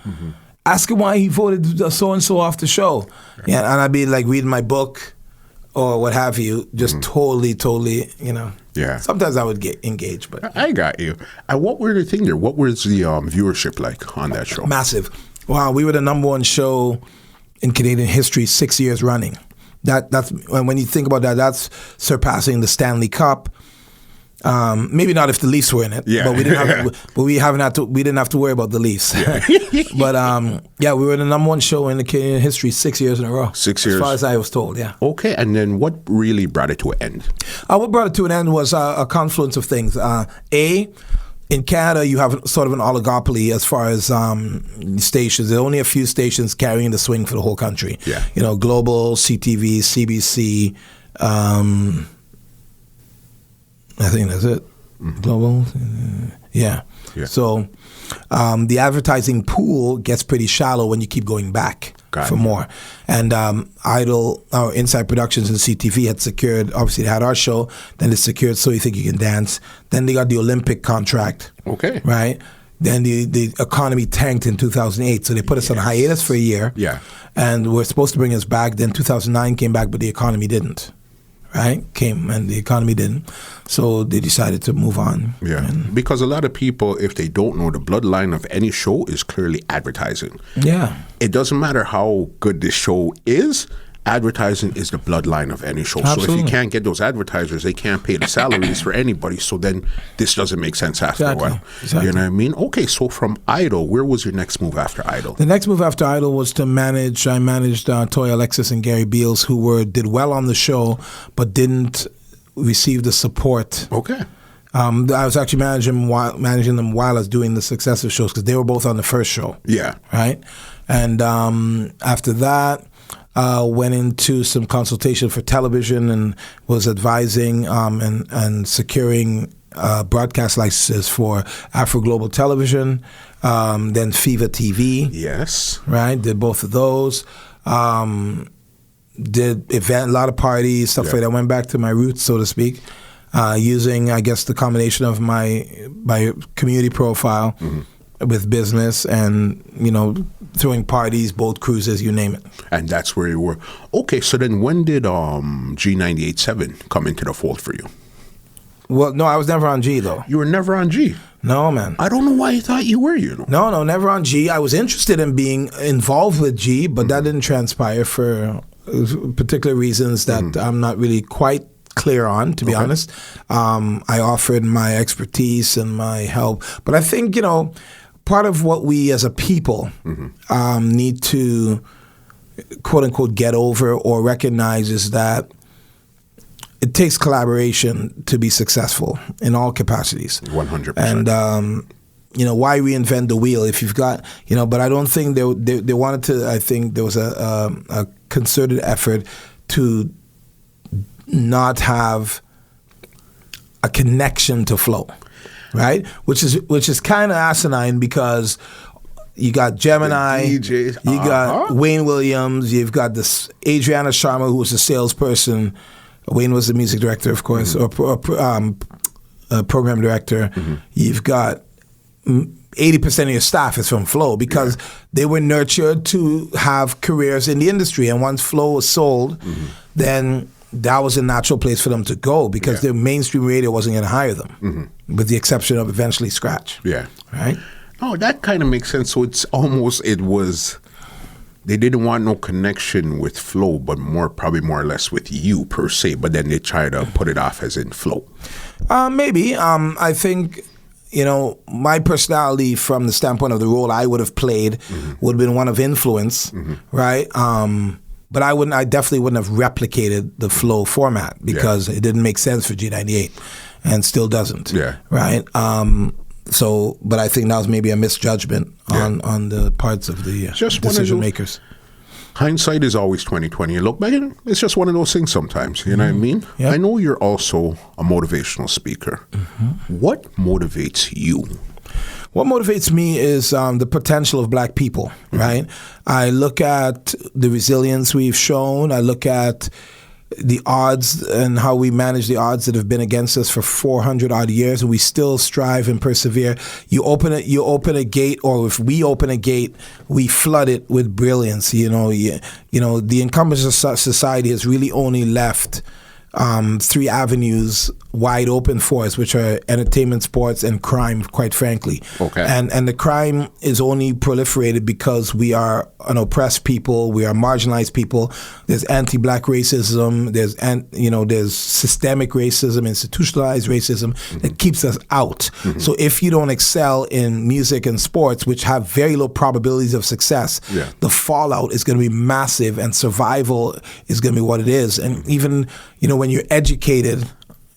Ask him why he voted so-and-so off the show. Yeah. And I'd be like reading my book or what have you, just totally, Yeah. Sometimes I would get engaged, but I got you. And what were the thing there? What was the viewership like on that show? Massive. Wow, we were the number one show in Canadian history 6 years running. That's when you think about that, that's surpassing the Stanley Cup, Maybe not if the Leafs were in it, but we didn't have to worry about the Leafs. But we were the number one show in the Canadian history 6 years in a row. 6 years, as far as I was told. Yeah. Okay, and then what really brought it to an end? What brought it to an end was a confluence of things. In Canada, you have sort of an oligopoly as far as stations. There are only a few stations carrying the swing for the whole country. Yeah. Global, CTV, CBC. I think that's it. Mm-hmm. Global, yeah. So the advertising pool gets pretty shallow when you keep going back for more. And Idol, our Inside Productions and CTV had secured, obviously they had our show, then they secured So You Think You Can Dance. Then they got the Olympic contract. Okay. Right? Then the economy tanked in 2008, so they put us on hiatus for a year. Yeah. And we're supposed to bring us back. Then 2009 came back, but the economy didn't. Right? Came and the economy didn't. So they decided to move on. Yeah. Because a lot of people, if they don't know, the bloodline of any show is clearly advertising. Yeah. It doesn't matter how good this show is, advertising is the bloodline of any show. Absolutely. So if you can't get those advertisers, they can't pay the salaries for anybody. So then this doesn't make sense after a while. Exactly. You know what I mean? Okay, so from Idol, where was your next move after Idol? The next move after Idol was to manage. I managed Toya Alexis and Gary Beals, who did well on the show, but didn't receive the support. Okay. I was actually managing them while I was doing the successive shows because they were both on the first show. Yeah. Right? And after that, went into some consultation for television and was advising and securing broadcast licenses for Afro Global Television, then Fever TV. Yes. Right? Did both of those. Did a lot of parties, stuff like that. Went back to my roots, so to speak, using, I guess, the combination of my community profile with business and, throwing parties, boat cruises, you name it. And that's where you were. Okay, so then when did G98.7 come into the fold for you? Well, no, I was never on G, though. You were never on G? No, man. I don't know why you thought you were, No, never on G. I was interested in being involved with G, but that didn't transpire for particular reasons that I'm not really quite clear on, to be honest. I offered my expertise and my help. But I think, part of what we as a people need to, quote unquote, get over or recognize is that it takes collaboration to be successful in all capacities. 100%. And, why reinvent the wheel if you've got, but I don't think they wanted to, I think there was a concerted effort to not have a connection to flow. Right, which is kind of asinine because you got Gemini, you got Wayne Williams, you've got this Adriana Sharma who was a salesperson. Wayne was the music director, of course, or program director. You've got 80% of your staff is from Flow because they were nurtured to have careers in the industry, and once Flow was sold, then that was a natural place for them to go because their mainstream radio wasn't going to hire them, with the exception of eventually Scratch. Yeah. Right? Oh, that kind of makes sense. So they didn't want no connection with Flow, but probably more or less with you per se, but then they try to put it off as in Flow. Maybe. I think, my personality from the standpoint of the role I would have played would have been one of influence, right? But I definitely wouldn't have replicated the Flow format because it didn't make sense for G98 and still doesn't. Yeah. Right? But I think that was maybe a misjudgment on the parts of the decision makers. Hindsight is always 20/20. Look back, it's just one of those things sometimes. You know what I mean? Yep. I know you're also a motivational speaker. What motivates you? What motivates me is the potential of black people, right? I look at the resilience we've shown. I look at the odds and how we manage the odds that have been against us for 400 odd years, and we still strive and persevere. You open a gate, or if we open a gate, we flood it with brilliance. The incumbent society has really only left three avenues wide open for us, which are entertainment, sports, and crime, quite frankly. Okay. And the crime is only proliferated because we are an oppressed people, we are marginalized people. There's anti-black racism, there's systemic racism, institutionalized racism that keeps us out. So if you don't excel in music and sports, which have very low probabilities of success, the fallout is going to be massive, and survival is going to be what it is. And even, when you're educated,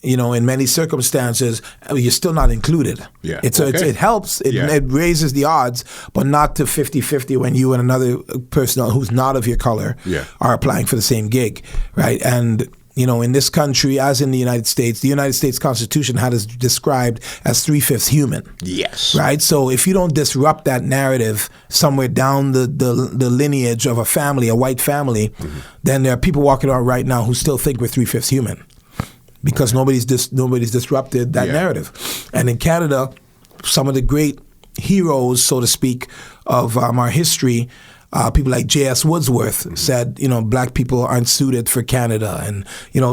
in many circumstances, you're still not included. Yeah. It helps. It raises the odds, but not to 50-50 when you and another person who's not of your color are applying for the same gig, right? And in this country, as in the United States Constitution had us described as 3/5 human. Yes. Right? So if you don't disrupt that narrative somewhere down the lineage of a family, a white family, then there are people walking around right now who still think we're 3/5 human because nobody's disrupted that narrative. And in Canada, some of the great heroes, so to speak, of our history, people like J.S. Wordsworth said, black people aren't suited for Canada, and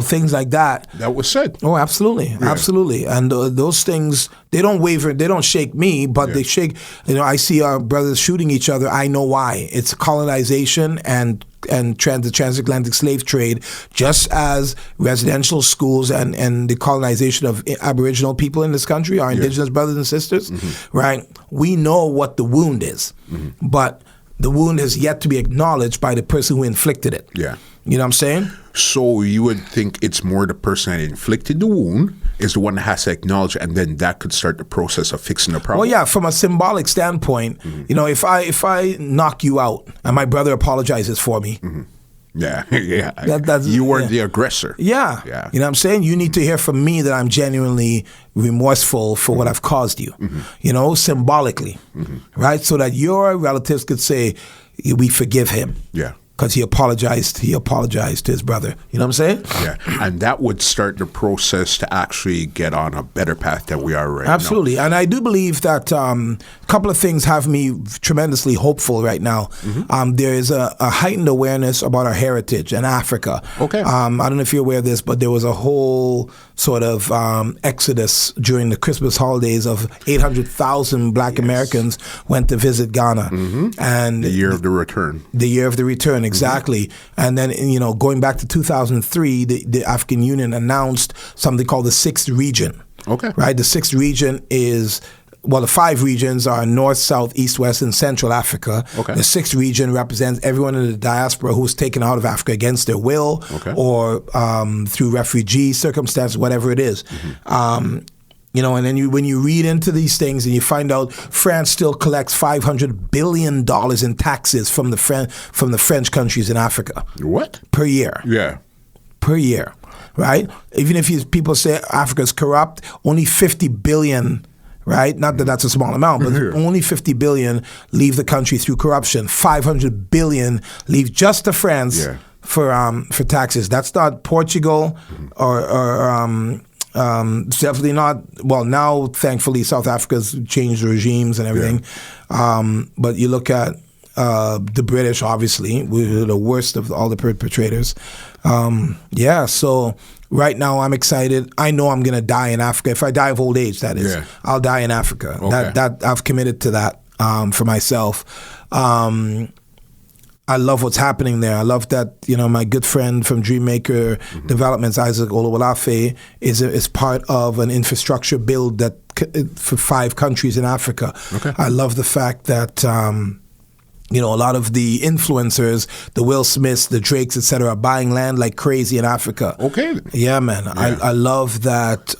things like that. That was said. Oh, absolutely, absolutely. And those things, they don't waver, they don't shake me, but they shake. I see our brothers shooting each other. I know why. It's colonization and the transatlantic slave trade, just as residential schools and the colonization of Aboriginal people in this country, our indigenous brothers and sisters, right? We know what the wound is, but the wound has yet to be acknowledged by the person who inflicted it. Yeah. You know what I'm saying? So you would think it's more the person that inflicted the wound is the one that has to acknowledge it, and then that could start the process of fixing the problem. Well, yeah, from a symbolic standpoint, if I knock you out and my brother apologizes for me, yeah. You were the aggressor. Yeah. You know what I'm saying? You need to hear from me that I'm genuinely remorseful for what I've caused you, symbolically, right? So that your relatives could say, we forgive him. Yeah. Because he apologized to his brother. You know what I'm saying? Yeah. And that would start the process to actually get on a better path than we are right now. Absolutely. And I do believe that a couple of things have me tremendously hopeful right now. There is a heightened awareness about our heritage and Africa. Okay. I don't know if you're aware of this, but there was a whole sort of exodus during the Christmas holidays of 800,000 black Americans went to visit Ghana. And the year of the return. The year of the return. Exactly. And then, going back to 2003, the African Union announced something called the Sixth Region. Okay. Right? The Sixth Region is, the 5 regions are North, South, East, West, and Central Africa. Okay. The Sixth Region represents everyone in the diaspora who was taken out of Africa against their will or through refugee circumstances, whatever it is. And then when you read into these things and you find out France still collects $500 billion in taxes from the French countries in Africa. What? Per year. Yeah. Per year, right? Even if people say Africa's corrupt, only 50 billion, right? Not that that's a small amount, but only 50 billion leave the country through corruption. 500 billion leave just to France for taxes. That's not Portugal or definitely not. Well, now thankfully South Africa's changed regimes and everything. But you look at the British, obviously, we're the worst of all the perpetrators. So right now I'm excited. I know I'm going to die in Africa. If I die of old age, that is. I'll die in Africa. Okay. That I've committed to that for myself. I love what's happening there. I love that, my good friend from Dreammaker Developments, Isaac Olawalafe, is part of an infrastructure build that for 5 countries in Africa. Okay. I love the fact that, a lot of the influencers, the Will Smiths, the Drakes, etc., are buying land like crazy in Africa. Okay. Yeah, man. Yeah. I love that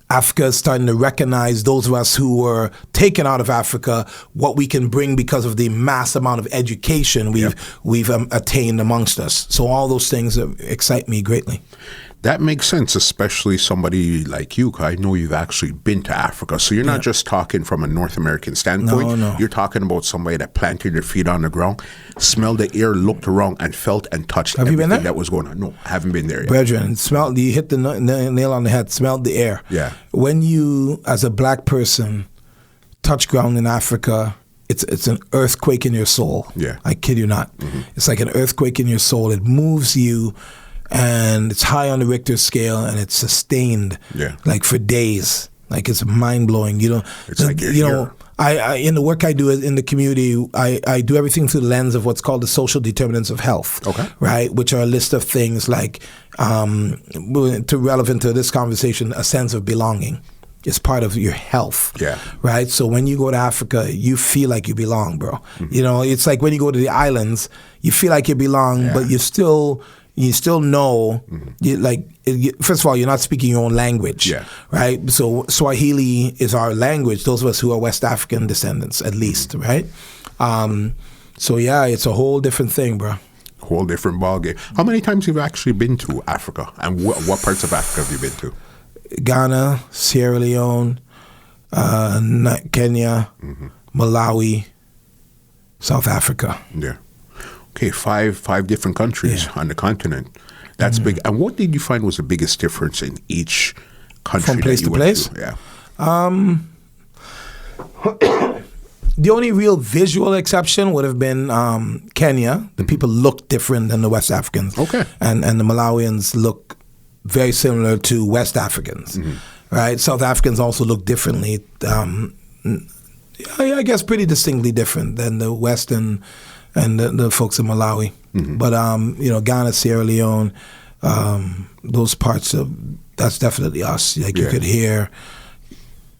Africa is starting to recognize those of us who were taken out of Africa, what we can bring because of the mass amount of education we've attained amongst us. So all those things excite me greatly. That makes sense, especially somebody like you. I know you've actually been to Africa. So you're not just talking from a North American standpoint. No. You're talking about somebody that planted their feet on the ground, smelled the air, looked around, and felt and touched everything that was going on. No, I haven't been there yet. Brethren, you hit the nail on the head, smelled the air. Yeah. When you, as a black person, touch ground in Africa, it's an earthquake in your soul. Yeah. I kid you not. It's like an earthquake in your soul. It moves you and it's high on the Richter scale, and it's sustained, like for days. Like it's mind blowing. You know, it's like I in the work I do in the community, I do everything through the lens of what's called the social determinants of health. Okay. Right, which are a list of things like, relevant to this conversation, a sense of belonging. It's part of your health. Yeah. Right? So when you go to Africa, you feel like you belong, bro. Mm-hmm. You know, it's like when you go to the islands, you feel like you belong, but you still know, first of all, you're not speaking your own language, right? So Swahili is our language, those of us who are West African descendants, at least, right? So it's a whole different thing, bro. Whole different ballgame. How many times have you actually been to Africa? And what parts of Africa have you been to? Ghana, Sierra Leone, Kenya, Malawi, South Africa. Yeah. Okay, five different countries on the continent. That's big. And what did you find was the biggest difference in each country from place that you to went place? to? Yeah. The only real visual exception would have been Kenya. The people look different than the West Africans. Okay. And the Malawians look very similar to West Africans, right? South Africans also look differently. I guess pretty distinctly different than the Western and the folks in Malawi. But, Ghana, Sierra Leone, those parts that's definitely us. Like you could hear,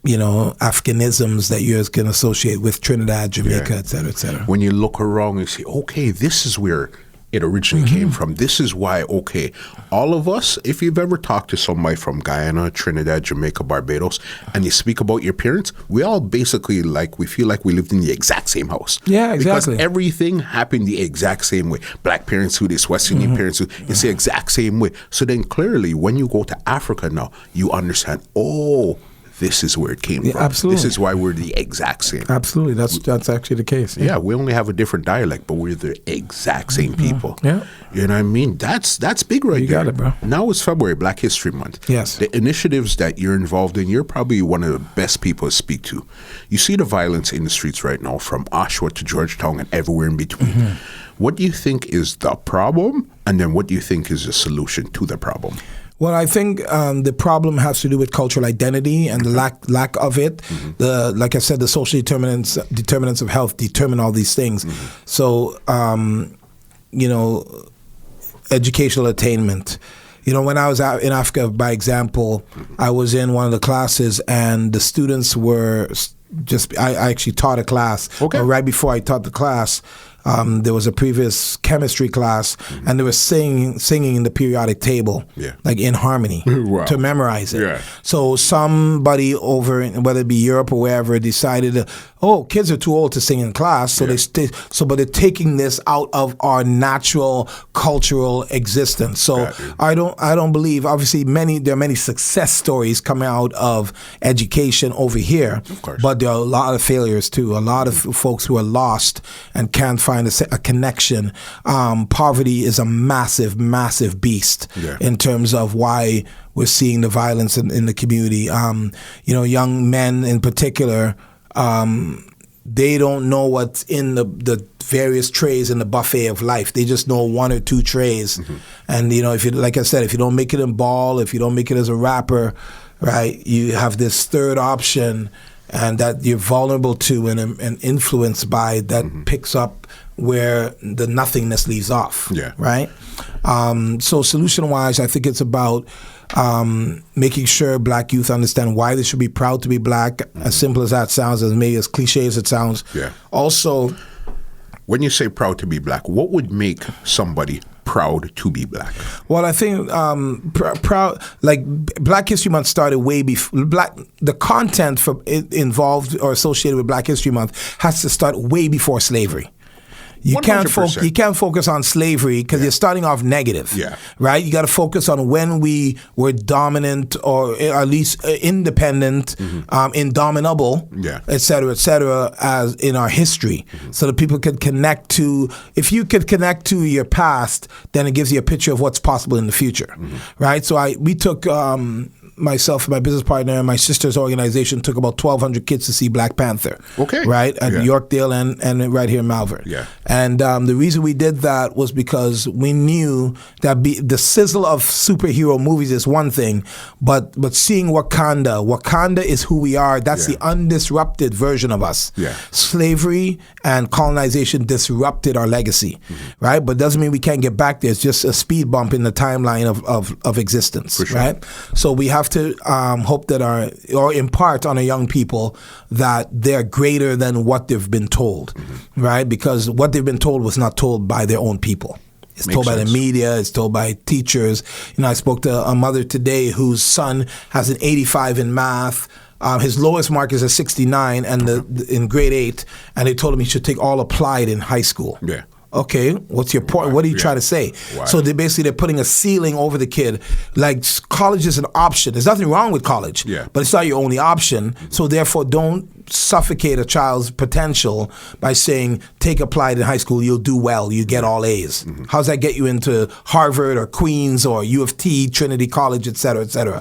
Africanisms that you can associate with Trinidad, Jamaica, et cetera, et cetera. When you look around, you see, okay, this is where it originally came from. This is why, okay, all of us, if you've ever talked to somebody from Guyana, Trinidad, Jamaica, Barbados, and you speak about your parents, we all basically we feel like we lived in the exact same house. Yeah, exactly. Because everything happened the exact same way. Black parents do this, West Indian parents do it's the exact same way. So then clearly, when you go to Africa now, you understand, this is where it came from. Absolutely. This is why we're the exact same. Absolutely. That's actually the case. Yeah, we only have a different dialect, but we're the exact same people. Yeah. You know what I mean? That's big right there. You got it, bro. Now it's February, Black History Month. Yes. The initiatives that you're involved in, you're probably one of the best people to speak to. You see the violence in the streets right now, from Oshawa to Georgetown and everywhere in between. What do you think is the problem? And then what do you think is the solution to the problem? Well, I think the problem has to do with cultural identity and the lack of it. Like I said, the social determinants of health determine all these things. So, educational attainment. When I was out in Africa, by example, I was in one of the classes, and the students were I actually taught a class. Okay. Right before I taught the class, there was a previous chemistry class, and they were singing in the periodic table, like in harmony, to memorize it. Yeah. So somebody over, whether it be Europe or wherever, decided, kids are too old to sing in class, so but they're taking this out of our natural cultural existence. So I don't believe. Obviously, there are many success stories coming out of education over here, of course, but there are a lot of failures too. A lot of folks who are lost and can't find a connection. Poverty is a massive, massive beast in terms of why we're seeing the violence in the community. Young men in particular, they don't know what's in the various trays in the buffet of life. They just know one or two trays. And, if you, like I said, if you don't make it in ball, if you don't make it as a rapper, right, you have this third option, and that you're vulnerable to and influenced by, that picks up where the nothingness leaves off, right? So solution-wise, I think it's about making sure Black youth understand why they should be proud to be Black, as simple as that sounds, as maybe as cliche as it sounds. Yeah. Also, when you say proud to be Black, what would make somebody proud to be Black? Well, I think proud, like Black History Month started way before. The content involved or associated with Black History Month has to start way before slavery. You can't focus on slavery because you're starting off negative, right? You got to focus on when we were dominant, or at least independent, indomitable, et cetera, as in our history, so that people could connect to. If you could connect to your past, then it gives you a picture of what's possible in the future, right? So we took myself and my business partner and my sister's organization took about 1,200 kids to see Black Panther. Okay. Right? At Yorkdale and right here in Malvern. Yeah. And the reason we did that was because we knew that the sizzle of superhero movies is one thing, but seeing Wakanda is who we are. That's the undisrupted version of us. Yeah. Slavery and colonization disrupted our legacy, right? But doesn't mean we can't get back there. It's just a speed bump in the timeline of existence, For sure. right? So we have to hope that or impart on our young people that they're greater than what they've been told, right? Because what they've been told was not told by their own people. It's told by the media. It's told by teachers. I spoke to a mother today whose son has an 85 in math. His lowest mark is a 69 and in grade 8, and they told him he should take all applied in high school. Yeah. Okay, what's your point? What are you trying to say? Wow. So they're putting a ceiling over the kid. Like, college is an option. There's nothing wrong with college, but it's not your only option. So therefore, don't suffocate a child's potential by saying, take applied in high school, you'll do well, you get all A's. How's that get you into Harvard or Queens or U of T, Trinity College, et cetera, et cetera?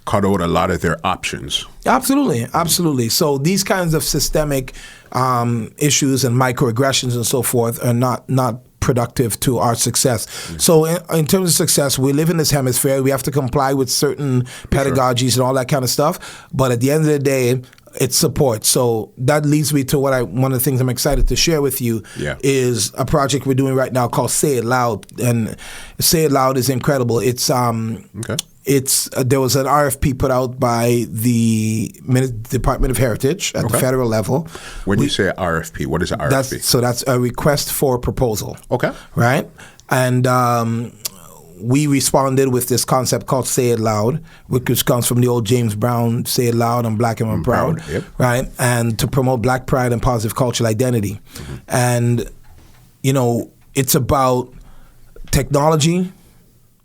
Cut out a lot of their options. Absolutely. So these kinds of systemic issues and microaggressions and so forth are not productive to our success. So in terms of success, we live in this hemisphere. We have to comply with certain pedagogies and all that kind of stuff. But at the end of the day, it's support. So that leads me to one of the things I'm excited to share with you is a project we're doing right now called Say It Loud. And Say It Loud is incredible. It's there was an RFP put out by the Department of Heritage at the federal level. When you say RFP, what is an RFP? That's a request for proposal. Okay. Right? And we responded with this concept called Say It Loud, which comes from the old James Brown, Say It Loud, I'm Black and I'm Proud. Right? And to promote Black pride and positive cultural identity. And, it's about technology,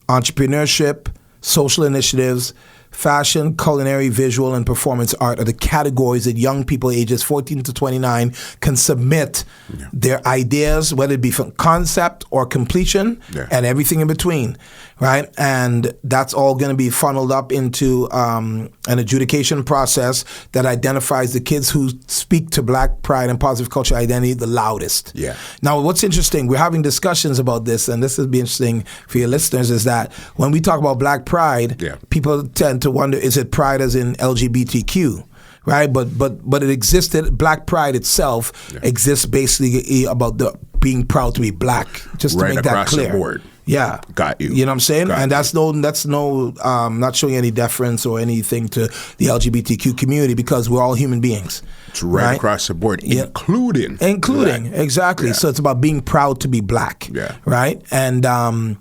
entrepreneurship, social initiatives, fashion, culinary, visual, and performance art are the categories that young people ages 14 to 29 can submit their ideas, whether it be from concept or completion and everything in between, right? And that's all going to be funneled up into an adjudication process that identifies the kids who speak to Black pride and positive cultural identity the loudest. Yeah. Now, what's interesting, we're having discussions about this, and this will be interesting for your listeners, is that when we talk about Black pride, people tend to wonder, is it pride as in LGBTQ? Right, but it existed. Black pride itself exists basically about being proud to be Black. Just to make that clear. The board. Yeah, got you. You know what I'm saying? And that's no not showing any deference or anything to the LGBTQ community, because we're all human beings. It's right across the board, including Black. Exactly. So it's about being proud to be Black. Yeah. Right, and.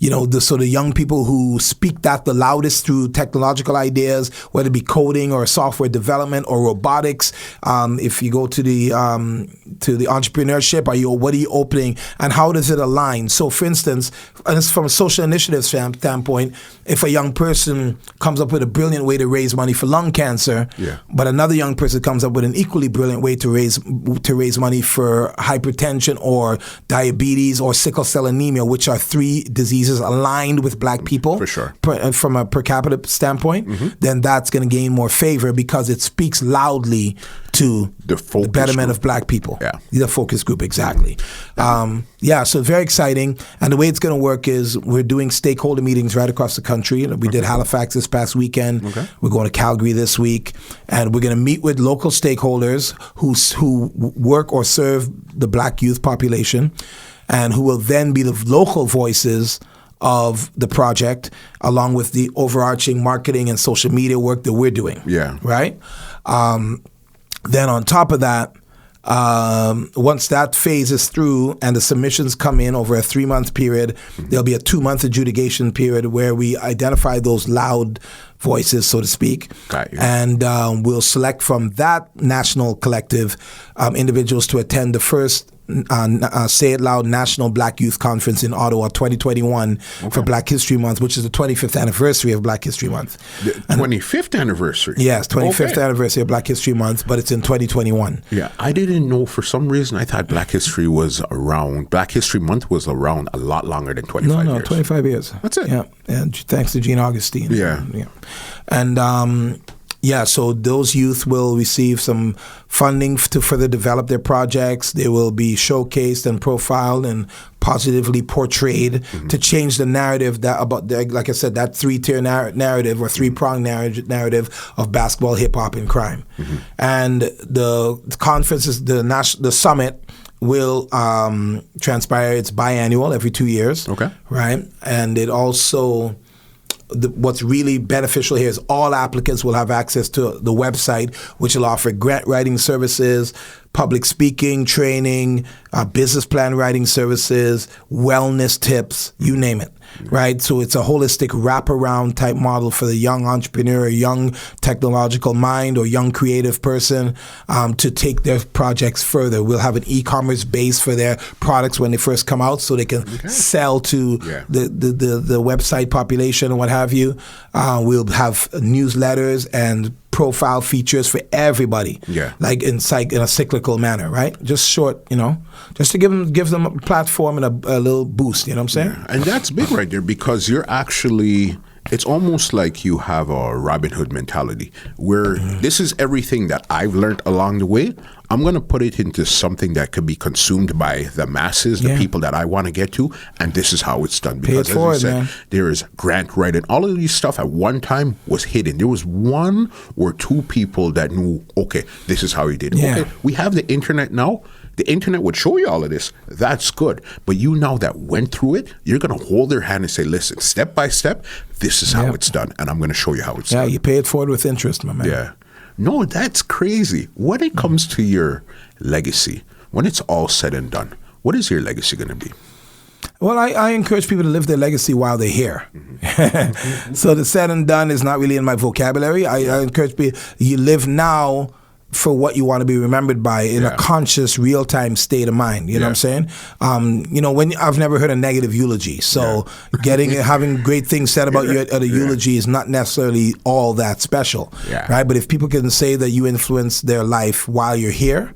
The young people who speak that the loudest through technological ideas, whether it be coding or software development or robotics. If you go to the entrepreneurship, what are you opening, and how does it align? So, for instance, from a social initiative standpoint, if a young person comes up with a brilliant way to raise money for lung cancer, but another young person comes up with an equally brilliant way to raise money for hypertension or diabetes or sickle cell anemia, which are 3 diseases aligned with Black people, for sure, from a per capita standpoint, then that's going to gain more favor because it speaks loudly to the betterment of Black people. Yeah, the focus group, exactly. So very exciting. And the way it's going to work is we're doing stakeholder meetings right across the country. We did Halifax this past weekend. We're going to Calgary this week, and we're going to meet with local stakeholders who work or serve the Black youth population, and who will then be the local voices of the project, along with the overarching marketing and social media work that we're doing. Yeah. Right? Then on top of that, once that phase is through and the submissions come in over a 3-month period, there'll be a 2-month adjudication period where we identify those loud voices, so to speak. And we'll select from that national collective individuals to attend the first Say It Loud National Black Youth Conference in Ottawa 2021 for Black History Month, which is the 25th anniversary of Black History Month. The 25th anniversary? Yes, 25th anniversary of Black History Month, but it's in 2021. Yeah, I didn't know. For some reason, I thought Black History Month was around a lot longer than 25 years. 25 years. That's it. Yeah, and thanks to Gene Augustine. Yeah. And so those youth will receive some funding to further develop their projects. They will be showcased and profiled and positively portrayed to change the narrative like I said, that three-tier narrative or three-pronged narrative of basketball, hip-hop, and crime. And the conference the summit will transpire. It's biannual, every 2 years. Okay. Right? And it also... what's really beneficial here is all applicants will have access to the website, which will offer grant writing services, public speaking training, business plan writing services, wellness tips, you name it, right? So it's a holistic wraparound type model for the young entrepreneur, young technological mind, or young creative person to take their projects further. We'll have an e-commerce base for their products when they first come out, so they can sell to the website population and what have you. We'll have newsletters and profile features for everybody, like in a cyclical manner, right? Just short, just to give them a platform and a little boost, you know what I'm saying? Yeah. And that's big right there, because you're actually, it's almost like you have a Robin Hood mentality, where this is everything that I've learned along the way. I'm going to put it into something that could be consumed by the masses, the people that I want to get to, and this is how it's done. Because as you said, there is grant writing. All of these stuff at one time was hidden. There was one or two people that knew, okay, this is how he did it. Yeah. Okay, we have the internet now. The internet would show you all of this. That's good. But you now that went through it, you're going to hold their hand and say, listen, step by step, this is how it's done, and I'm going to show you how it's done. Yeah, you pay it forward with interest, my man. Yeah. No, that's crazy. When it comes to your legacy, when it's all said and done, what is your legacy going to be? Well, I encourage people to live their legacy while they're here. So the said and done is not really in my vocabulary. I encourage people, you live now for what you want to be remembered by in a conscious, real-time state of mind. You know what I'm saying? When I've never heard a negative eulogy, so having great things said about you at a eulogy is not necessarily all that special, right? But if people can say that you influenced their life while you're here,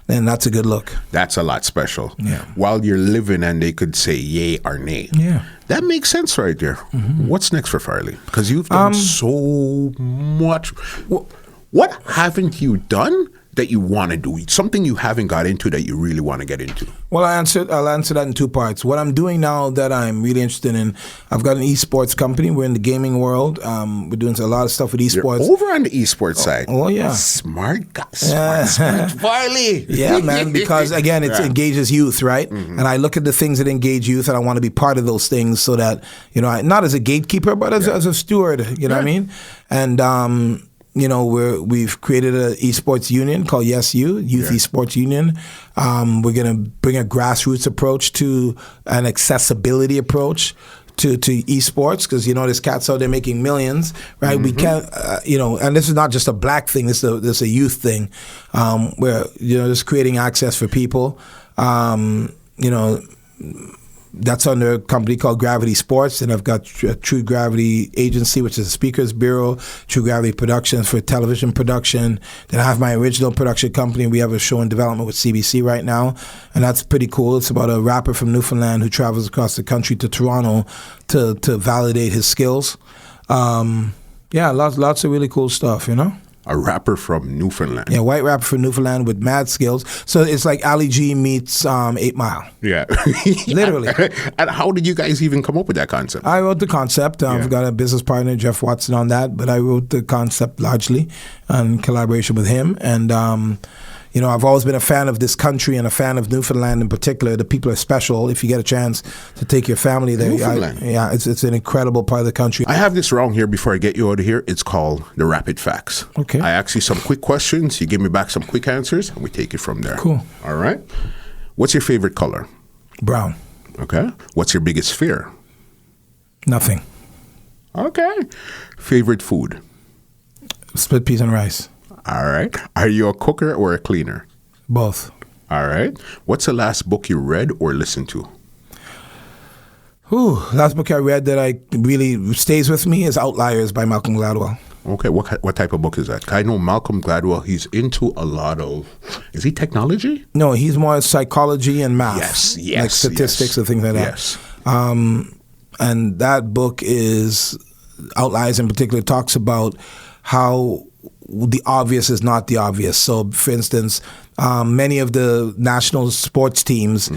then that's a good look. That's a lot special. Yeah. While you're living, and they could say yay or nay. Yeah. That makes sense right there. What's next for Farley? Because you've done so much. What haven't you done that you want to do? Something you haven't got into that you really want to get into? Well, I'll answer that in two parts. What I'm doing now that I'm really interested in, I've got an eSports company. We're in the gaming world. We're doing a lot of stuff with eSports. You're over on the eSports side. Oh, yeah. Smart guy. Smart Farley. Yeah, man, because, again, it engages youth, right? And I look at the things that engage youth, and I want to be part of those things so that, not as a gatekeeper, but as a steward, you know what I mean? And, we've created an esports union called YesU, Youth Esports Union. We're going to bring a grassroots approach to an accessibility approach to esports, because there's cats out there making millions, right? We can't, and this is not just a black thing. This is a youth thing, where just creating access for people. That's under a company called Gravity Sports, and I've got True Gravity Agency, which is a speakers bureau, True Gravity Productions for television production. Then I have my original production company. We have a show in development with CBC right now, and that's pretty cool. It's about a rapper from Newfoundland who travels across the country to Toronto to validate his skills. Lots of really cool stuff, A rapper from Newfoundland. Yeah, white rapper from Newfoundland with mad skills. So it's like Ali G meets 8 Mile. Yeah. Literally. And how did you guys even come up with that concept? I wrote the concept. I've got a business partner, Jeff Watson, on that, but I wrote the concept largely in collaboration with him. And, I've always been a fan of this country and a fan of Newfoundland in particular. The people are special. If you get a chance to take your family there, it's an incredible part of the country. I have this wrong here before I get you out of here. It's called the Rapid Facts. Okay. I ask you some quick questions. You give me back some quick answers, and we take it from there. Cool. All right. What's your favorite color? Brown. Okay. What's your biggest fear? Nothing. Okay. Favorite food? Split peas and rice. All right. Are you a cooker or a cleaner? Both. All right. What's the last book you read or listened to? Last book I read that I really stays with me is Outliers by Malcolm Gladwell. Okay, what type of book is that? I know Malcolm Gladwell, he's into a lot of, is he technology? No, he's more psychology and math. Yes. Like statistics and things like that. Yes. And that book is, Outliers in particular, talks about how the obvious is not the obvious. So, for instance, many of the national sports teams,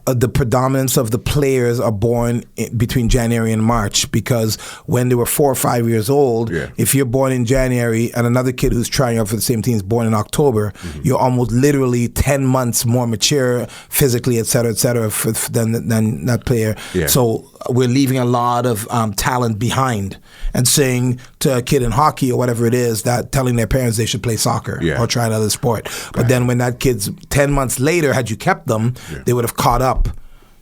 the predominance of the players are born between January and March, because when they were 4 or 5 years old, if you're born in January and another kid who's trying out for the same team is born in October, you're almost literally 10 months more mature physically, et cetera, than that player. Yeah. So we're leaving a lot of talent behind, and saying to a kid in hockey or whatever it is, that telling their parents they should play soccer or try another sport. But then when that kid's 10 months later, had you kept them, they would have caught up,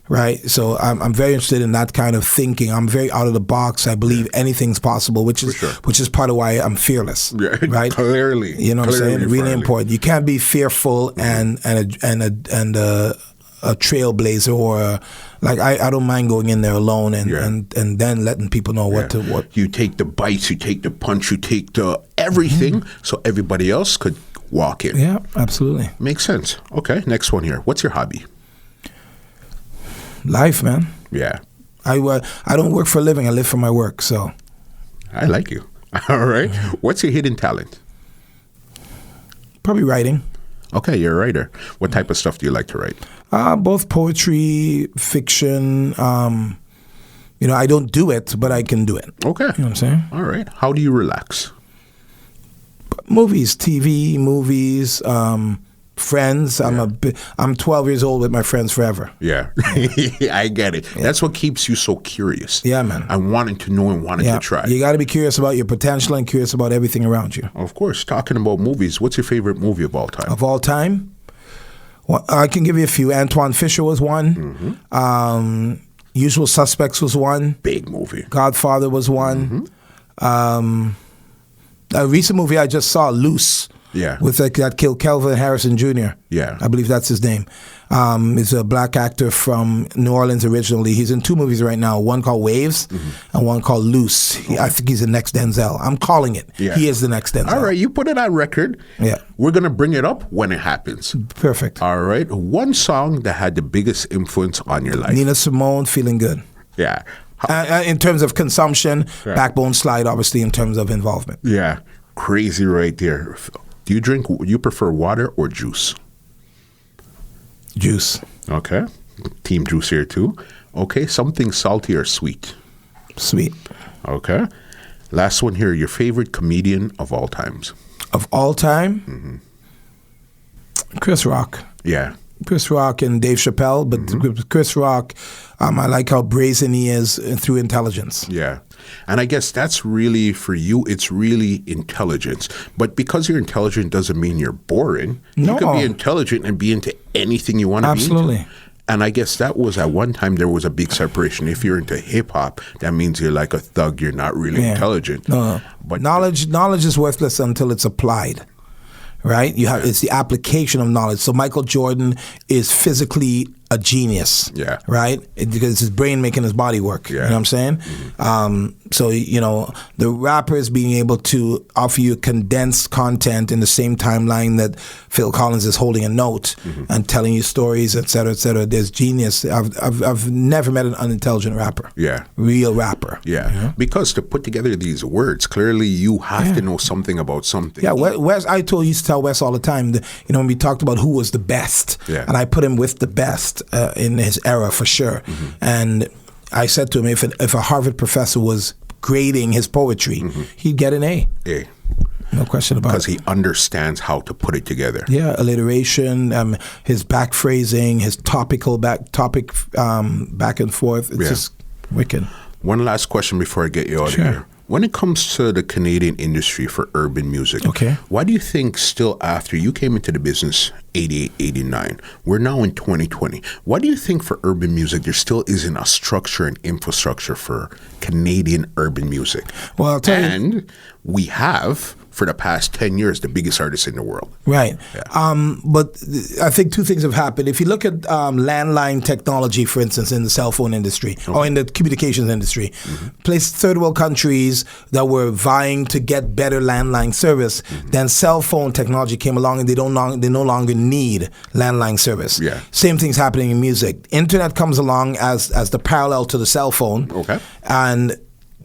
right? So I'm very interested in that kind of thinking. I'm very out of the box. I believe anything's possible, which is part of why I'm fearless, right? Clearly. You know what I'm saying? Really important. You can't be fearful and a trailblazer, or I don't mind going in there alone and then letting people know what. You take the bites, you take the punch, you take the everything, so everybody else could walk in. Yeah, absolutely. Makes sense. Okay, next one here. What's your hobby? Life, man. Yeah. I don't work for a living. I live for my work. So. I like you. All right. What's your hidden talent? Probably writing. Okay, you're a writer. What type of stuff do you like to write? Both poetry, fiction. I don't do it, but I can do it. Okay. You know what I'm saying? All right. How do you relax? Movies, TV, movies, friends. I'm 12 years old with my friends forever. Yeah. I get it. Yeah. That's what keeps you so curious. Yeah, man. I wanted to know and wanted to try. You got to be curious about your potential and curious about everything around you. Of course. Talking about movies, what's your favorite movie of all time? Of all time? Well, I can give you a few. Antoine Fisher was one. Usual Suspects was one. Big movie. Godfather was one. A recent movie I just saw, Loose. Yeah. With that killed Kelvin Harrison Jr. Yeah. I believe that's his name. He's a black actor from New Orleans originally. He's in two movies right now, one called Waves and one called Loose. I think he's the next Denzel. I'm calling it. Yeah. He is the next Denzel. All right, you put it on record. Yeah. We're going to bring it up when it happens. Perfect. All right. One song that had the biggest influence on your life. Nina Simone, Feeling Good. Yeah. In terms of consumption, Backbone Slide, obviously, in terms of involvement. Yeah. Crazy right there. Do you prefer water or juice? Juice. Okay. Team juice here too. Okay. Something salty or sweet? Sweet. Okay. Last one here. Your favorite comedian of all times? Of all time? Chris Rock. Yeah. Chris Rock and Dave Chappelle, but Chris Rock, I like how brazen he is through intelligence. Yeah. And I guess that's really, for you, it's really intelligence. But because you're intelligent doesn't mean you're boring. No. You can be intelligent and be into anything you want to be into. Absolutely. And I guess that was, at one time, there was a big separation. If you're into hip-hop, that means you're like a thug. You're not really intelligent. No. But knowledge is worthless until it's applied. Right? It's the application of knowledge. So Michael Jordan is physically a genius. Yeah. Right? Because it's his brain making his body work. Yeah. You know what I'm saying? So, the rappers being able to offer you condensed content in the same timeline that Phil Collins is holding a note and telling you stories, et cetera, there's genius. I've never met an unintelligent rapper. Yeah. Real rapper. Yeah. Because to put together these words, clearly you have to know something about something. Yeah. Wes, I used to tell Wes all the time, when we talked about who was the best, and I put him with the best in his era for sure. And I said to him, if a Harvard professor was grading his poetry, he'd get an A. No question about it. Because he understands how to put it together. Yeah, alliteration, his back phrasing, his topic back and forth. It's just wicked. One last question before I get you out of here. When it comes to the Canadian industry for urban music, why do you think still after you came into the business 88, 89, we're now in 2020, why do you think for urban music there still isn't a structure and infrastructure for Canadian urban music? Well, I'll tell you. And we have for the past 10 years the biggest artists in the world. Right. Yeah. But I think two things have happened. If you look at landline technology, for instance, in the cell phone industry or in the communications industry, places, third world countries that were vying to get better landline service, then cell phone technology came along and they no longer need landline service. Yeah. Same thing's happening in music. Internet comes along as the parallel to the cell phone. Okay. And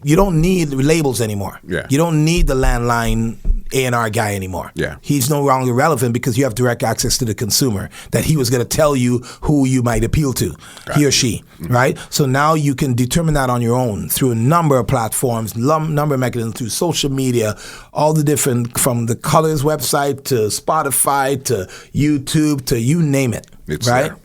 you don't need labels anymore. Yeah. You don't need the landline A&R guy anymore. Yeah. He's no longer relevant because you have direct access to the consumer that he was going to tell you who you might appeal to, he or she, right? So now you can determine that on your own through a number of platforms, number of mechanisms, through social media, all the different, from the Colors website to Spotify to YouTube to you name it, it's right? There.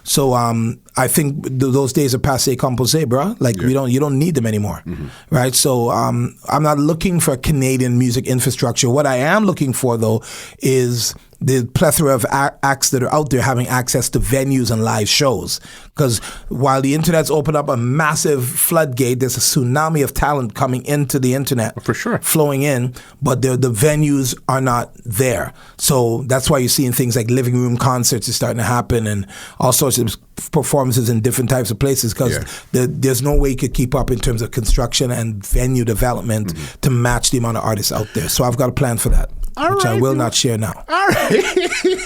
So I think those days are passé composé, bro. Like you don't need them anymore, right? So I'm not looking for Canadian music infrastructure. What I am looking for, though, is the plethora of acts that are out there having access to venues and live shows. Because while the internet's opened up a massive floodgate, there's a tsunami of talent coming into the internet. For sure. Flowing in, but the venues are not there. So that's why you're seeing things like living room concerts is starting to happen and all sorts of performances in different types of places because there's no way you could keep up in terms of construction and venue development to match the amount of artists out there. So I've got a plan for that. Which I will not share now. All right.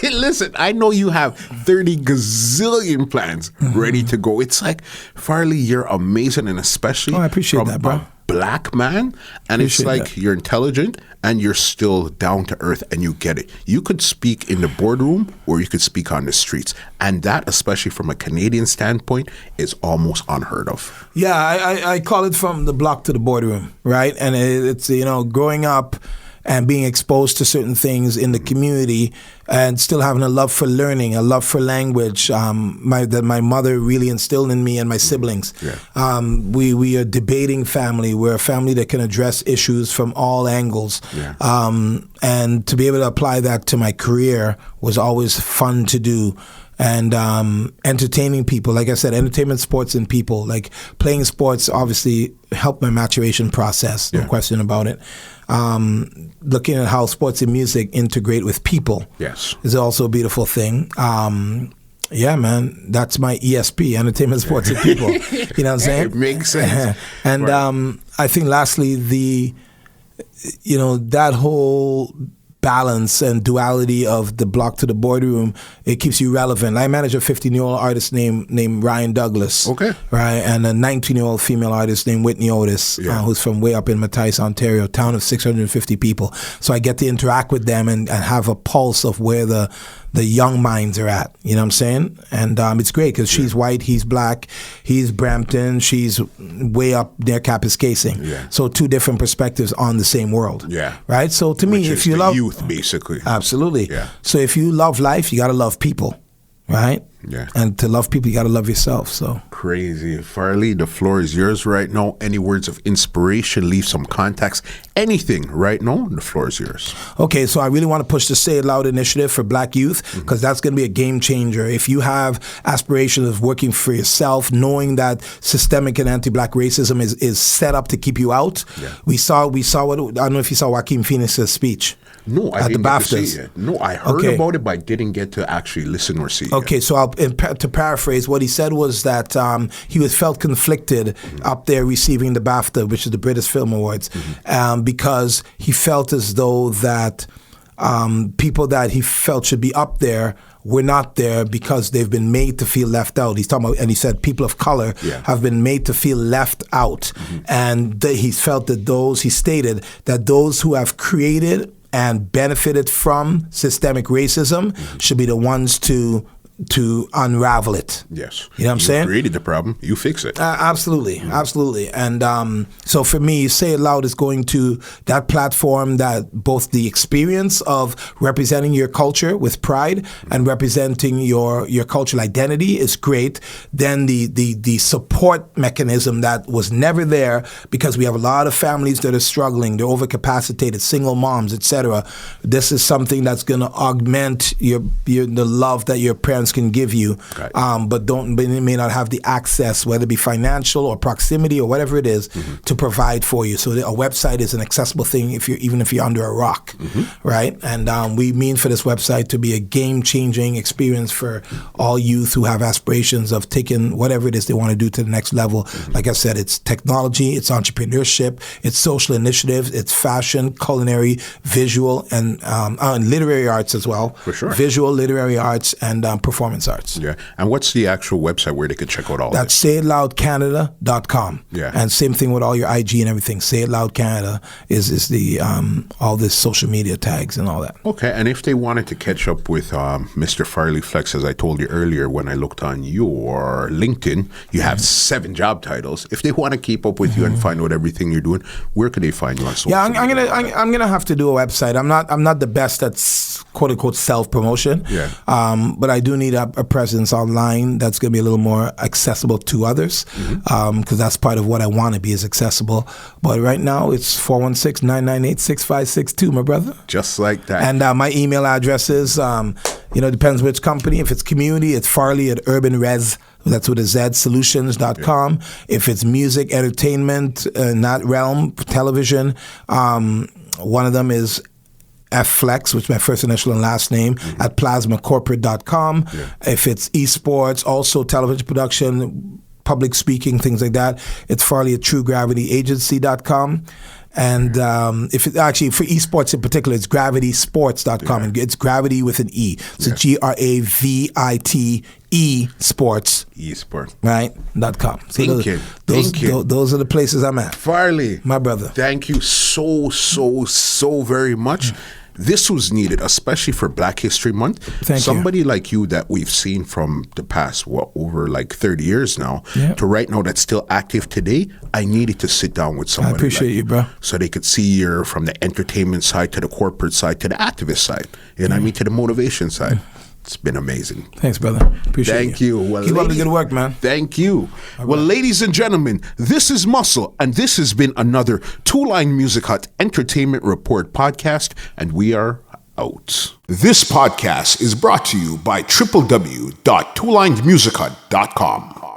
Listen, I know you have 30 gazillion plans ready to go. It's like, Farley, you're amazing, and especially I appreciate that, bro. Black man, and it's like you're intelligent and you're still down to earth and you get it. You could speak in the boardroom or you could speak on the streets, and that, especially from a Canadian standpoint, is almost unheard of. Yeah, I call it from the block to the boardroom, right? And it's, growing up and being exposed to certain things in the community and still having a love for learning, a love for language that my mother really instilled in me and my siblings. Yeah. We are a debating family. We're a family that can address issues from all angles. Yeah. And to be able to apply that to my career was always fun to do. And entertaining people, like I said, entertainment, sports, and people. Like playing sports obviously helped my maturation process, no question about it. Looking at how sports and music integrate with people is also a beautiful thing. Yeah, man, that's my ESP, entertainment, sports, and people. You know what I'm saying? It makes sense. And I think lastly, that whole balance and duality of the block to the boardroom, it keeps you relevant. I manage a 15-year-old artist named Ryan Douglas, right, and a 19-year-old female artist named Whitney Otis, who's from way up in Matisse, Ontario, town of 650 people. So I get to interact with them and have a pulse of where the young minds are at. You know what I'm saying? And it's great because she's white, he's black, he's Brampton, she's way up near Kapuskasing. Yeah. So two different perspectives on the same world. Yeah. Right? So to me, if you love youth, basically. Absolutely. Yeah. So if you love life, you got to love people. Right? Yeah. And to love people, you got to love yourself. So crazy. Farley, the floor is yours right now. Any words of inspiration, leave some contacts, anything right now, the floor is yours. Okay, so I really want to push the Say It Loud initiative for Black youth because that's going to be a game changer. If you have aspirations of working for yourself, knowing that systemic and anti-Black racism is set up to keep you out, we saw what, I don't know if you saw Joaquin Phoenix's speech. No, I didn't get to see it. No, I heard about it, but I didn't get to actually listen or see it. Okay, so to paraphrase, what he said was that he felt conflicted up there receiving the BAFTA, which is the British Film Awards, because he felt as though that people that he felt should be up there were not there because they've been made to feel left out. He's talking about, and he said people of color have been made to feel left out. And he felt that he stated that those who have created and benefited from systemic racism should be the ones to unravel it. Yes. You know what I'm saying? You created the problem, you fix it. Absolutely. And so for me, Say It Loud is going to that platform that both the experience of representing your culture with pride and representing your cultural identity is great. Then the support mechanism that was never there because we have a lot of families that are struggling, they're overcapacitated, single moms, etc. This is something that's going to augment the love that your parents brands can give you, but they may not have the access, whether it be financial or proximity or whatever it is, to provide for you. So a website is an accessible thing even if you're under a rock, right? And we mean for this website to be a game-changing experience for all youth who have aspirations of taking whatever it is they want to do to the next level. Like I said, it's technology, it's entrepreneurship, it's social initiatives, it's fashion, culinary, visual, and literary arts as well. For sure. Visual, literary arts, and performance arts. Yeah. And what's the actual website where they can check out all That's sayitloudcanada.com. Yeah. And same thing with all your IG and everything. Say It Loud Canada is the all this social media tags and all that. Okay. And if they wanted to catch up with Mr. Farley Flex, as I told you earlier, when I looked on your LinkedIn, you have 7 job titles. If they want to keep up with you and find out everything you're doing, where could they find you on social media? I'm gonna have to do a website. I'm not the best at quote unquote self promotion. Yeah. But I do need a presence online that's gonna be a little more accessible to others. Because that's part of what I want to be, is accessible. But right now it's 416-998-6562, my brother. Just like that. And my email address is depends which company. If it's community, it's Farley at urbanres. That's with a Z, solutions.com. Yeah. If it's music, entertainment, in that realm, television, one of them is FFlex, which is my first initial and last name, at plasmacorporate.com. Yeah. If it's eSports, also television production, public speaking, things like that, it's Farley at truegravityagency.com. And if it actually, for esports in particular, it's gravitysports.com. And it's gravity with an E. So GRAVITE sports. eSport. Right? .com. So Thank you. Those are the places I'm at. Farley. My brother. Thank you so very much. This was needed, especially for Black History Month. Somebody like you that we've seen from the past, over like 30 years now, to right now that's still active today, I needed to sit down with somebody. I appreciate you, bro. So they could see you from the entertainment side to the corporate side to the activist side. And I mean to the motivation side. It's been amazing. Thanks, brother. Appreciate it. Thank you. Well, keep up the good work, man. Thank you. Well, ladies and gentlemen, this is Muscle, and this has been another Two Line Music Hut Entertainment Report podcast, and we are out. This podcast is brought to you by www.twolinedmusichut.com.